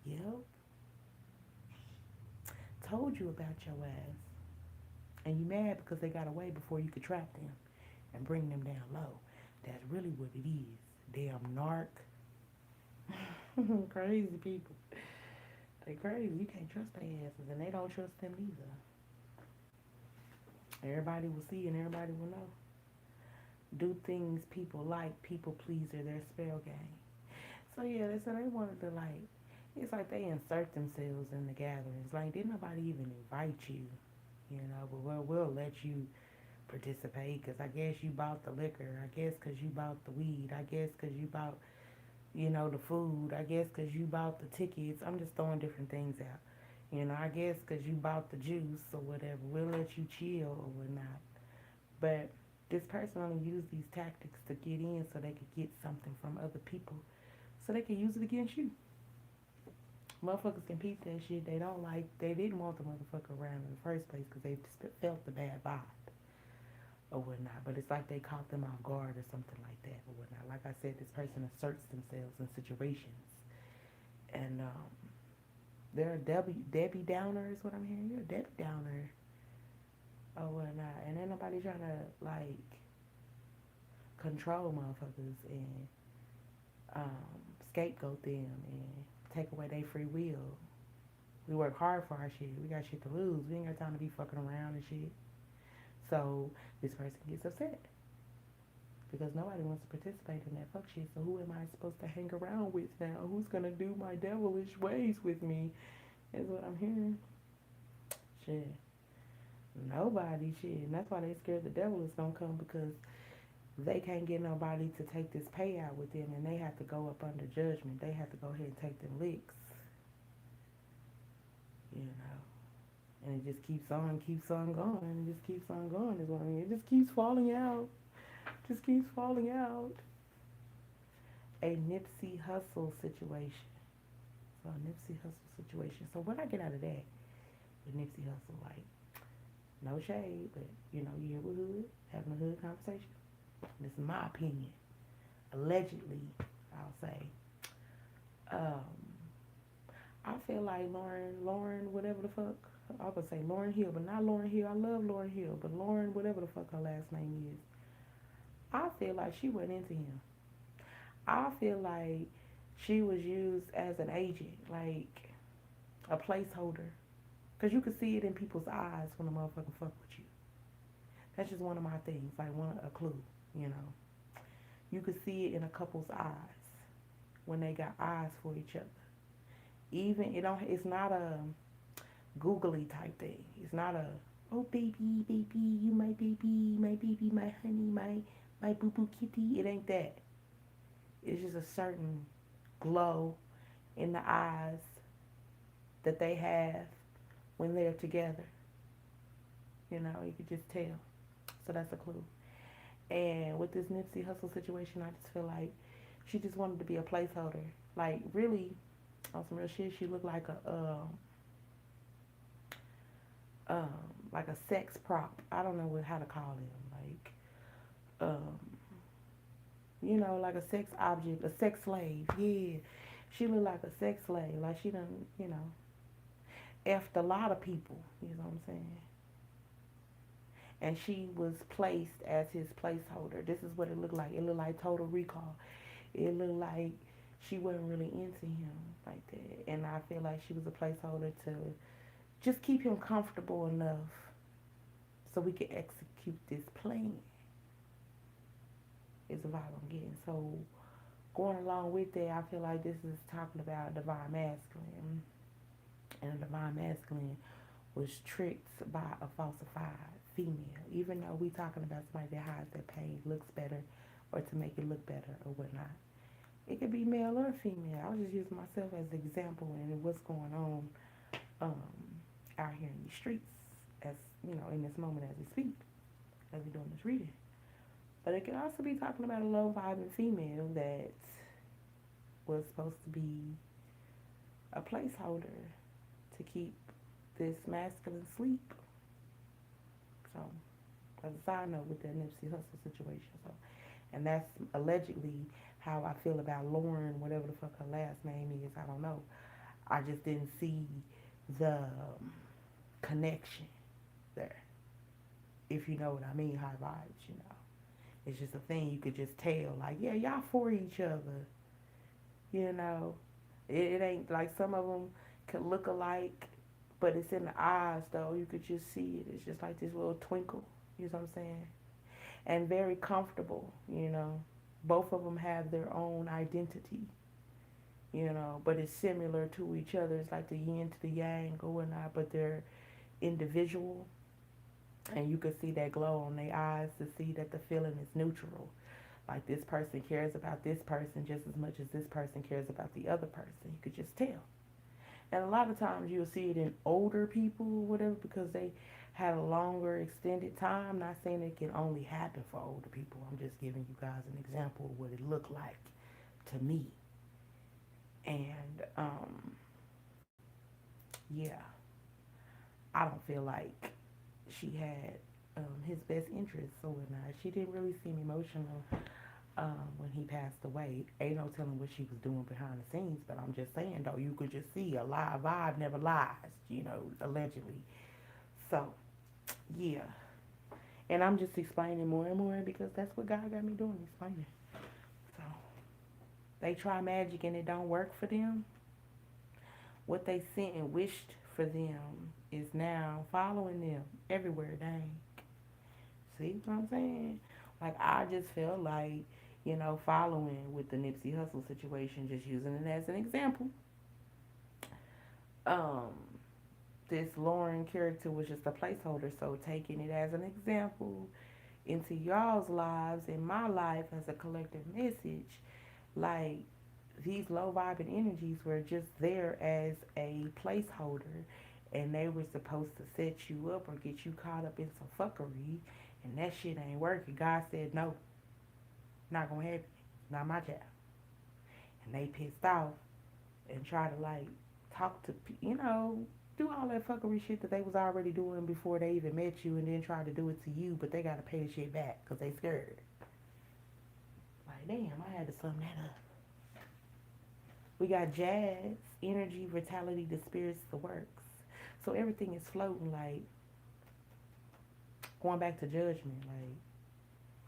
Yep. Told you about your ass. And you mad because they got away before you could trap them and bring them down low. That's really what it is. Damn narc. Crazy people. They crazy. You can't trust their asses, and they don't trust them neither. Everybody will see and everybody will know. Do things people like, people pleaser, their spell game. So yeah, so they wanted to like, it's like they insert themselves in the gatherings. Like, didn't nobody even invite you, you know? But we'll let you participate because I guess you bought the liquor. I guess because you bought the weed. I guess because you bought, you know, the food. I guess because you bought the tickets. I'm just throwing different things out. You know, I guess because you bought the juice or whatever. We'll let you chill or whatnot. But this person only used these tactics to get in so they could get something from other people so they could use it against you. Motherfuckers can peep that shit. They don't like, they didn't want the motherfucker around in the first place because they felt the bad vibe or whatnot. But it's like they caught them off guard or something like that or whatnot. Like I said, this person asserts themselves in situations. And they're a Debbie Downer is what I'm hearing. You're a Debbie Downer or whatnot. And ain't nobody trying to like control motherfuckers and scapegoat them and take away their free will. We work hard for our shit. We got shit to lose. We ain't got time to be fucking around and shit. So this person gets upset because nobody wants to participate in that fuck shit. So who am I supposed to hang around with now? Who's gonna do my devilish ways with me? Is what I'm hearing. Shit. Nobody shit. And that's why they scared the devil is gonna come because they can't get nobody to take this payout with them and they have to go up under judgment. They have to go ahead and take them licks. You know. And it just keeps on going. It just keeps on going is what I mean. It just keeps falling out. Just keeps falling out. A Nipsey Hussle situation. So a Nipsey Hussle situation. So what I get out of that with Nipsey Hussle, like, no shade, but you know, you hear with hood, having a hood conversation. This is my opinion. Allegedly, I'll say. I feel like Lauren, whatever the fuck. I would say Lauren Hill, but not Lauren Hill. I love Lauren Hill, but Lauren, whatever the fuck her last name is. I feel like she went into him. I feel like she was used as an agent, like a placeholder. Because you can see it in people's eyes when a motherfucker fuck with you. That's just one of my things, like a clue, you know. You could see it in a couple's eyes when they got eyes for each other. Even it's not a googly type thing. It's not a oh baby, baby, you my baby, my honey, my boo boo kitty. It ain't that. It's just a certain glow in the eyes that they have when they're together. You know, you could just tell. So that's a clue. And with this Nipsey Hustle situation, I just feel like she just wanted to be a placeholder. Like really, on some real shit, she looked um, like a sex prop. I don't know how to call him. Like, like a sex object, a sex slave. Yeah, she looked like a sex slave. Like she done, effed a lot of people. You know what I'm saying? And she was placed as his placeholder. This is what it looked like. It looked like Total Recall. It looked like she wasn't really into him like that. And I feel like she was a placeholder to just keep him comfortable enough so we could execute this plan. Is the vibe I'm getting. So going along with that, I feel like this is talking about divine masculine. And a divine masculine was tricked by a falsified female. Even though we talking about somebody that hides their pain, looks better, or to make it look better or whatnot. It could be male or female. I was just using myself as an example and what's going on um, out here in these streets as, in this moment as we speak, as we're doing this reading. But it could also be talking about a low vibing female that was supposed to be a placeholder to keep this masculine sleep. So, as a side note with that Nipsey Hustle situation. So, and that's allegedly how I feel about Lauren, whatever the fuck her last name is. I don't know. I just didn't see the connection there. If you know what I mean, high vibes. It's just a thing you could just tell. Like, yeah, y'all for each other. You know, it ain't like some of them could look alike, but it's in the eyes though. You could just see it. It's just like this little twinkle. You know what I'm saying? And very comfortable. Both of them have their own identity. But it's similar to each other. It's like the yin to the yang or whatnot, but they're individual. And you can see that glow on their eyes to see that the feeling is neutral. Like this person cares about this person just as much as this person cares about the other person. You could just tell. And a lot of times you'll see it in older people or whatever because they had a longer extended time. Not saying it can only happen for older people. I'm just giving you guys an example of what it looked like to me. And yeah, I don't feel like she had his best interests or whatnot. She didn't really seem emotional when he passed away. Ain't no telling what she was doing behind the scenes, but I'm just saying though, you could just see a live vibe never lies, allegedly. So, yeah. And I'm just explaining more and more because that's what God got me doing, explaining. So, they try magic and it don't work for them. What they sent and wished for them is now following them everywhere, dang. See what I'm saying? Like, I just feel like, following with the Nipsey Hustle situation, just using it as an example. Um, this Lauren character was just a placeholder, so taking it as an example into y'all's lives and my life as a collective message, like, these low vibing energies were just there as a placeholder and they were supposed to set you up or get you caught up in some fuckery and that shit ain't working. God said no, not gonna happen, not my job. And they pissed off and try to like talk to do all that fuckery shit that they was already doing before they even met you and then try to do it to you, but they gotta pay the shit back because they scared. Like, damn, I had to sum that up. We got Jazz energy, vitality, the spirits, the works. So everything is floating, like going back to judgment, like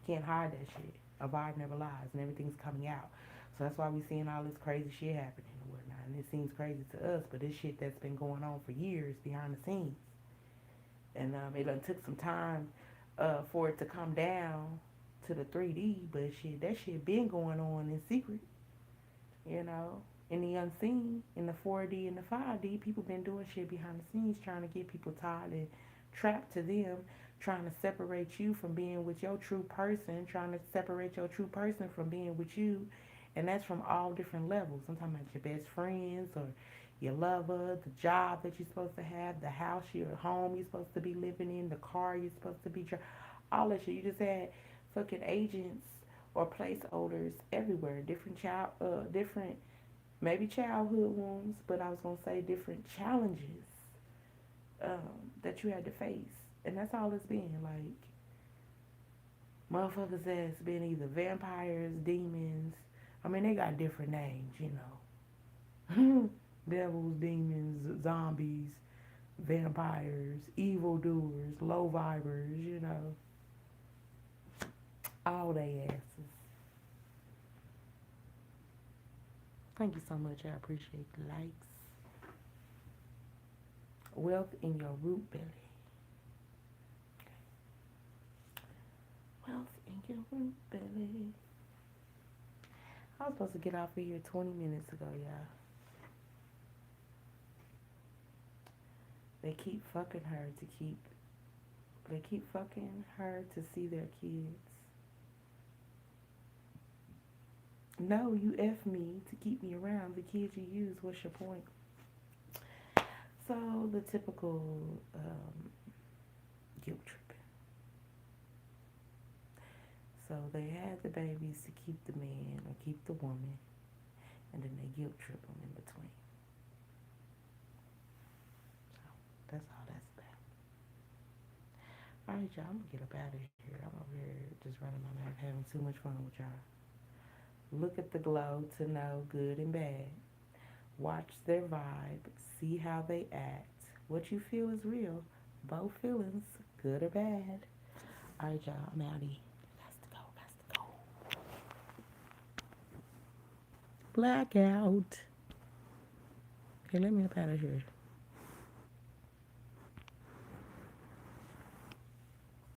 can't hide that shit. A vibe never lies, and everything's coming out. So that's why we seeing all this crazy shit happening and whatnot. And it seems crazy to us, but it's shit that's been going on for years behind the scenes. And it done took some time for it to come down to the 3D, but shit, that shit been going on in secret, you know, in the unseen, in the 4D and the 5D. People been doing shit behind the scenes, trying to get people tied and trapped to them, trying to separate you from being with your true person, trying to separate your true person from being with you. And that's from all different levels. I'm talking about your best friends or your lover, the job that you're supposed to have, the house, your home you're supposed to be living in, the car you're supposed to be driving, all that shit. You just had fucking agents or placeholders everywhere, different maybe childhood wounds, but I was gonna say different challenges that you had to face, and that's all it's been. Like motherfuckers that's been either vampires, demons. I mean, they got different names, you know. Devils, demons, zombies, vampires, evildoers, low vibers, you know, all they asses. Thank you so much. I appreciate the likes. Wealth in your root belly. Wealth in your root belly. I was supposed to get off of here 20 minutes ago, y'all. They keep fucking her to keep. They keep fucking her to see their kids. No, you F me to keep me around. The kids you use, what's your point? So, the typical guilt tripping. So, they had the babies to keep the man or keep the woman, and then they guilt trip them in between. So, that's all that's about. Alright, y'all, I'm gonna get up out of here. I'm over here just running my mouth, having too much fun with y'all. Look at the glow to know good and bad. Watch their vibe. See how they act. What you feel is real. Both feelings, good or bad. Alright, y'all, I'm outie. Got to go, got to go. Blackout. Okay, let me up out of here.